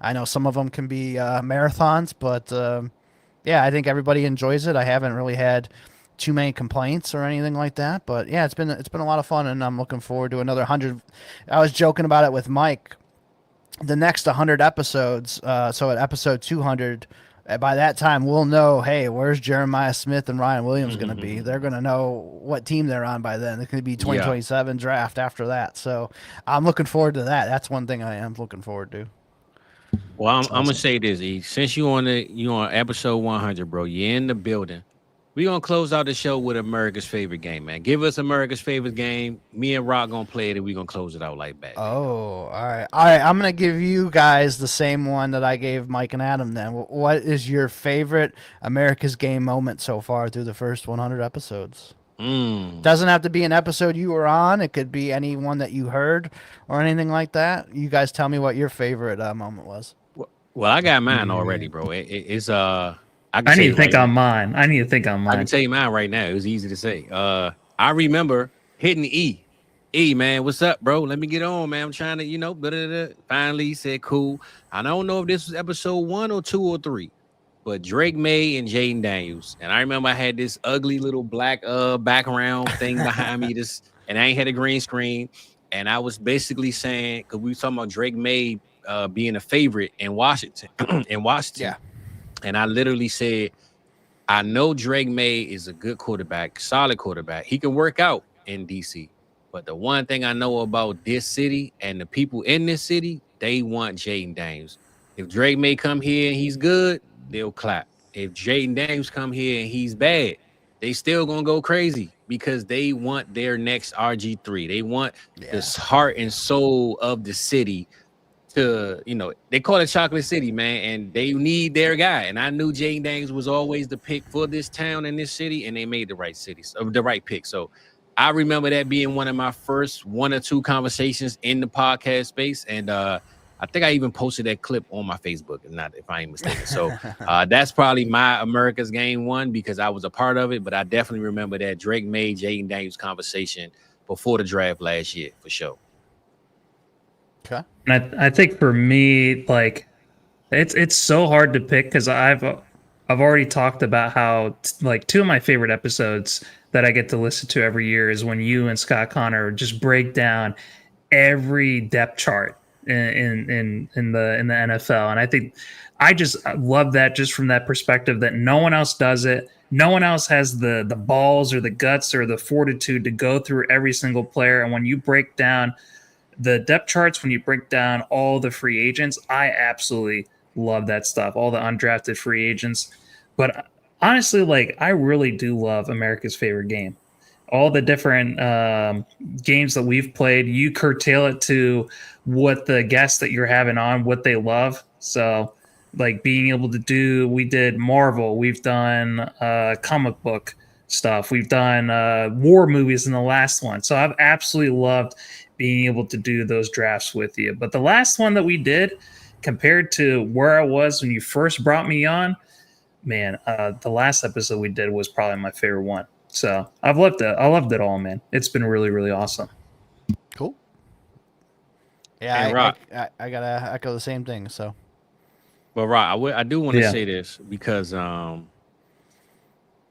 I know some of them can be marathons, but yeah, I think everybody enjoys it. I haven't really had too many complaints or anything like that, but yeah, it's been a lot of fun, and I'm looking forward to another 100. I was joking about it with Mike. The next 100 episodes, so at episode 200, by that time we'll know, hey, where's Jeremiah Smith and Ryan Williams going to be? They're going to know what team they're on by then. It's going to be 2027 draft after that, so I'm looking forward to that. That's one thing I am looking forward to. Well, I'm gonna say this, E. Since you on episode 100, bro, you're in the building. We gonna close out the show with America's favorite game, man. Give us America's favorite game. Me and Rock gonna play it, and we gonna close it out like that. Oh, all right. I'm gonna give you guys the same one that I gave Mike and Adam. Then, what is your favorite America's Game moment so far through the first 100 episodes? Doesn't have to be an episode you were on. It could be any one that you heard or anything like that. You guys tell me what your favorite moment was. Well, I got mine already, bro. It's I need to think on mine. I can tell you mine right now. It was easy to say. I remember hitting E. E, man, what's up, bro? Let me get on, man. I'm trying to, Finally, he said, cool. I don't know if this was episode 1 or 2 or 3, but Drake May and Jaden Daniels. And I remember I had this ugly little black background thing behind me, and I ain't had a green screen. And I was basically saying, because we were talking about Drake May being a favorite in Washington. Yeah. And I literally said, I know Drake May is a good quarterback, solid quarterback. He can work out in DC. But the one thing I know about this city and the people in this city, they want Jaden Daniels. If Drake May come here and he's good, they'll clap. If Jaden Daniels come here and he's bad, they still gonna go crazy because they want their next RG3. They want this heart and soul of the city to, they call it Chocolate City, man, and they need their guy. And I knew Jaden Daniels was always the pick for this town and this city, and they made the right pick. So I remember that being one of my first 1 or 2 conversations in the podcast space. And I think I even posted that clip on my Facebook, if I ain't mistaken. So that's probably my America's Game one because I was a part of it. But I definitely remember that Drake made Jaden Daniels conversation before the draft last year for sure. Okay. And I think for me, like, it's so hard to pick because I've already talked about how like 2 of my favorite episodes that I get to listen to every year is when you and Scott Connor just break down every depth chart in the NFL, and I think I just love that just from that perspective that no one else does it. No one else has the balls or the guts or the fortitude to go through every single player, and when you break down the depth charts, when you break down all the free agents, I absolutely love that stuff, all the undrafted free agents. But honestly, like, I really do love America's favorite game. all the different games that we've played. You curtail it to what the guests that you're having on, what they love. So like being able to do, we did Marvel, we've done comic book stuff, we've done war movies in the last one. So I've absolutely loved being able to do those drafts with you. But the last one that we did, compared to where I was when you first brought me on, man, the last episode we did was probably my favorite one. So I've loved it. I loved it all, man. It's been really, really awesome. Cool. Yeah, Hey, Rock. I gotta echo the same thing. So, But Rock, I do want to say this because hold on,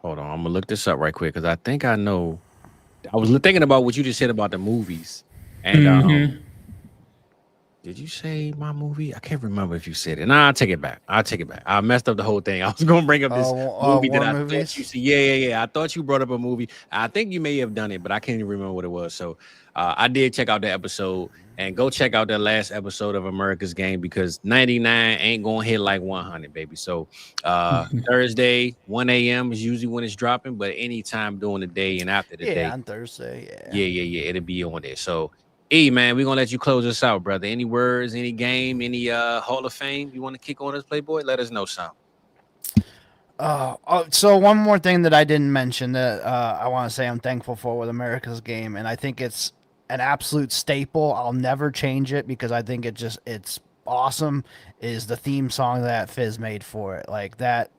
I'm gonna look this up right quick because I think I know. I was thinking about what you just said about the movies, and did you say my movie? I can't remember if you said it. Nah, I'll take it back. I messed up the whole thing. I was gonna bring up this movie that I thought you said. Yeah. I thought you brought up a movie. I think you may have done it, but I can't even remember what it was. So I did check out the episode, and go check out that last episode of America's Game because 99 ain't gonna hit like 100, baby. So Thursday, 1 a.m. is usually when it's dropping, but anytime during the day and after the day. On Thursday. Yeah. It'll be on there. So. E, man, we're going to let you close us out, brother. Any words, any game, any Hall of Fame you want to kick on us, Playboy? Let us know something. So one more thing that I didn't mention that I want to say I'm thankful for with America's Game, and I think it's an absolute staple. I'll never change it because I think it's awesome, is the theme song that Fizz made for it. Like that,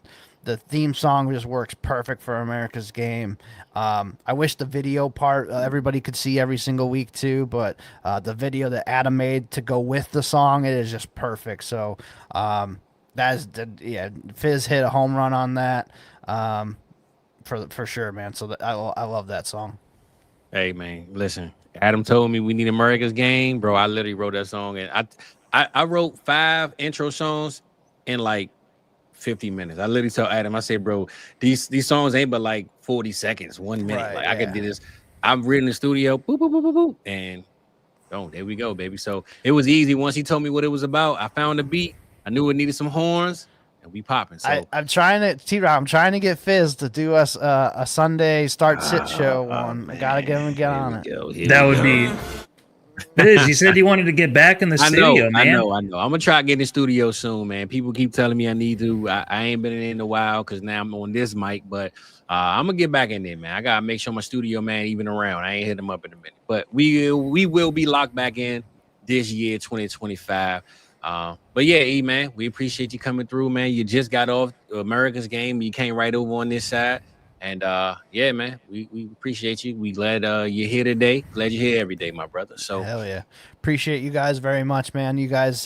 the theme song just works perfect for America's Game. I wish the video part everybody could see every single week too, but the video that Adam made to go with the song, it is just perfect. So Fizz hit a home run on that for sure, man. So I love that song. Hey, man, listen. Adam told me we need America's Game, bro. I literally wrote that song, and I wrote 5 intro songs in like 50 minutes. I literally told Adam, I said, bro, these songs ain't but like 40 seconds, 1 minute. Right, like I could do this. I'm written in the studio, boop, boop, boop, boop, boop, and there we go, baby. So it was easy. Once he told me what it was about, I found the beat. I knew it needed some horns, and we popping. So I'm trying to get Fizz to do us a Sunday start sit show one. I gotta get on it. That would be. Fizz, you said you wanted to get back in the studio, man. I know. I'm gonna try to get in the studio soon, man. People keep telling me I need to. I ain't been in a while because now I'm on this mic, but I'm gonna get back in there, man. I gotta make sure my studio man even around. I ain't hit him up in a minute, but we will be locked back in this year, 2025. But yeah, E, man, we appreciate you coming through, man. You just got off America's Game. You came right over on this side. And yeah, man, we appreciate you. We glad you're here today. Glad you're here every day, my brother. So hell yeah, appreciate you guys very much, man. You guys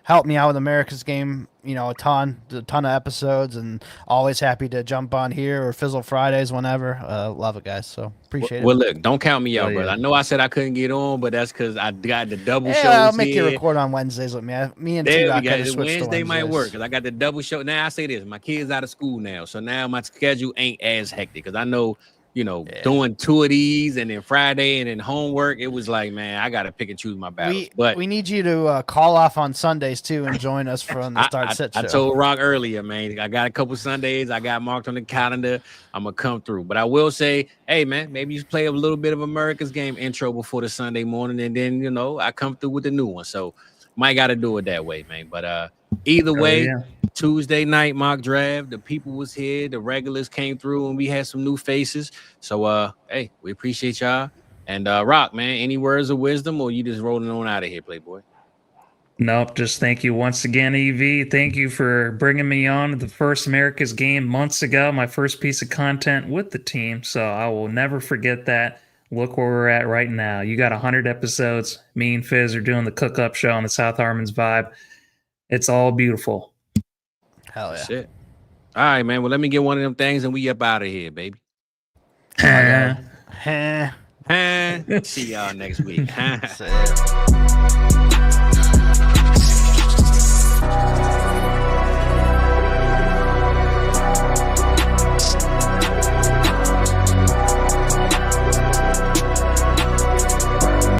helped me out with America's Game, a ton of episodes, and always happy to jump on here or Fizzle Fridays whenever. Love it, guys. So appreciate it. Well, look, don't count me out, brother. I know I said I couldn't get on, but that's because I got the double shows. I'll make here. You record on Wednesdays with me. Me and there T-Rock we go. switched Wednesday to might work because I got the double show. Now I say this: my kids out of school now, so now my schedule ain't as hectic because I know. Doing 2 of these and then Friday and then homework, it was like, man, I got to pick and choose my battles. But we need you to call off on Sundays too and join us from the start sit show. I told Rock earlier, man, I got a couple Sundays I got marked on the calendar. I'm going to come through. But I will say, hey, man, maybe you play a little bit of America's Game intro before the Sunday morning. And then, I come through with the new one. So might got to do it that way, man. But either way, Tuesday night mock draft, the people was here, the regulars came through, and we had some new faces. So hey, we appreciate y'all. And Rock, man, any words of wisdom, or you just rolling on out of here, Playboy? Nope, just thank you once again, EV. Thank you for bringing me on the first America's Game months ago, my first piece of content with the team. So I will never forget that. Look where we're at right now. You got 100 episodes. Me and Fizz are doing the cook-up show on the South Harmon's Vibe. It's all beautiful. Hell yeah. Shit. All right, man. Well, let me get one of them things and we up out of here, baby. See y'all next week.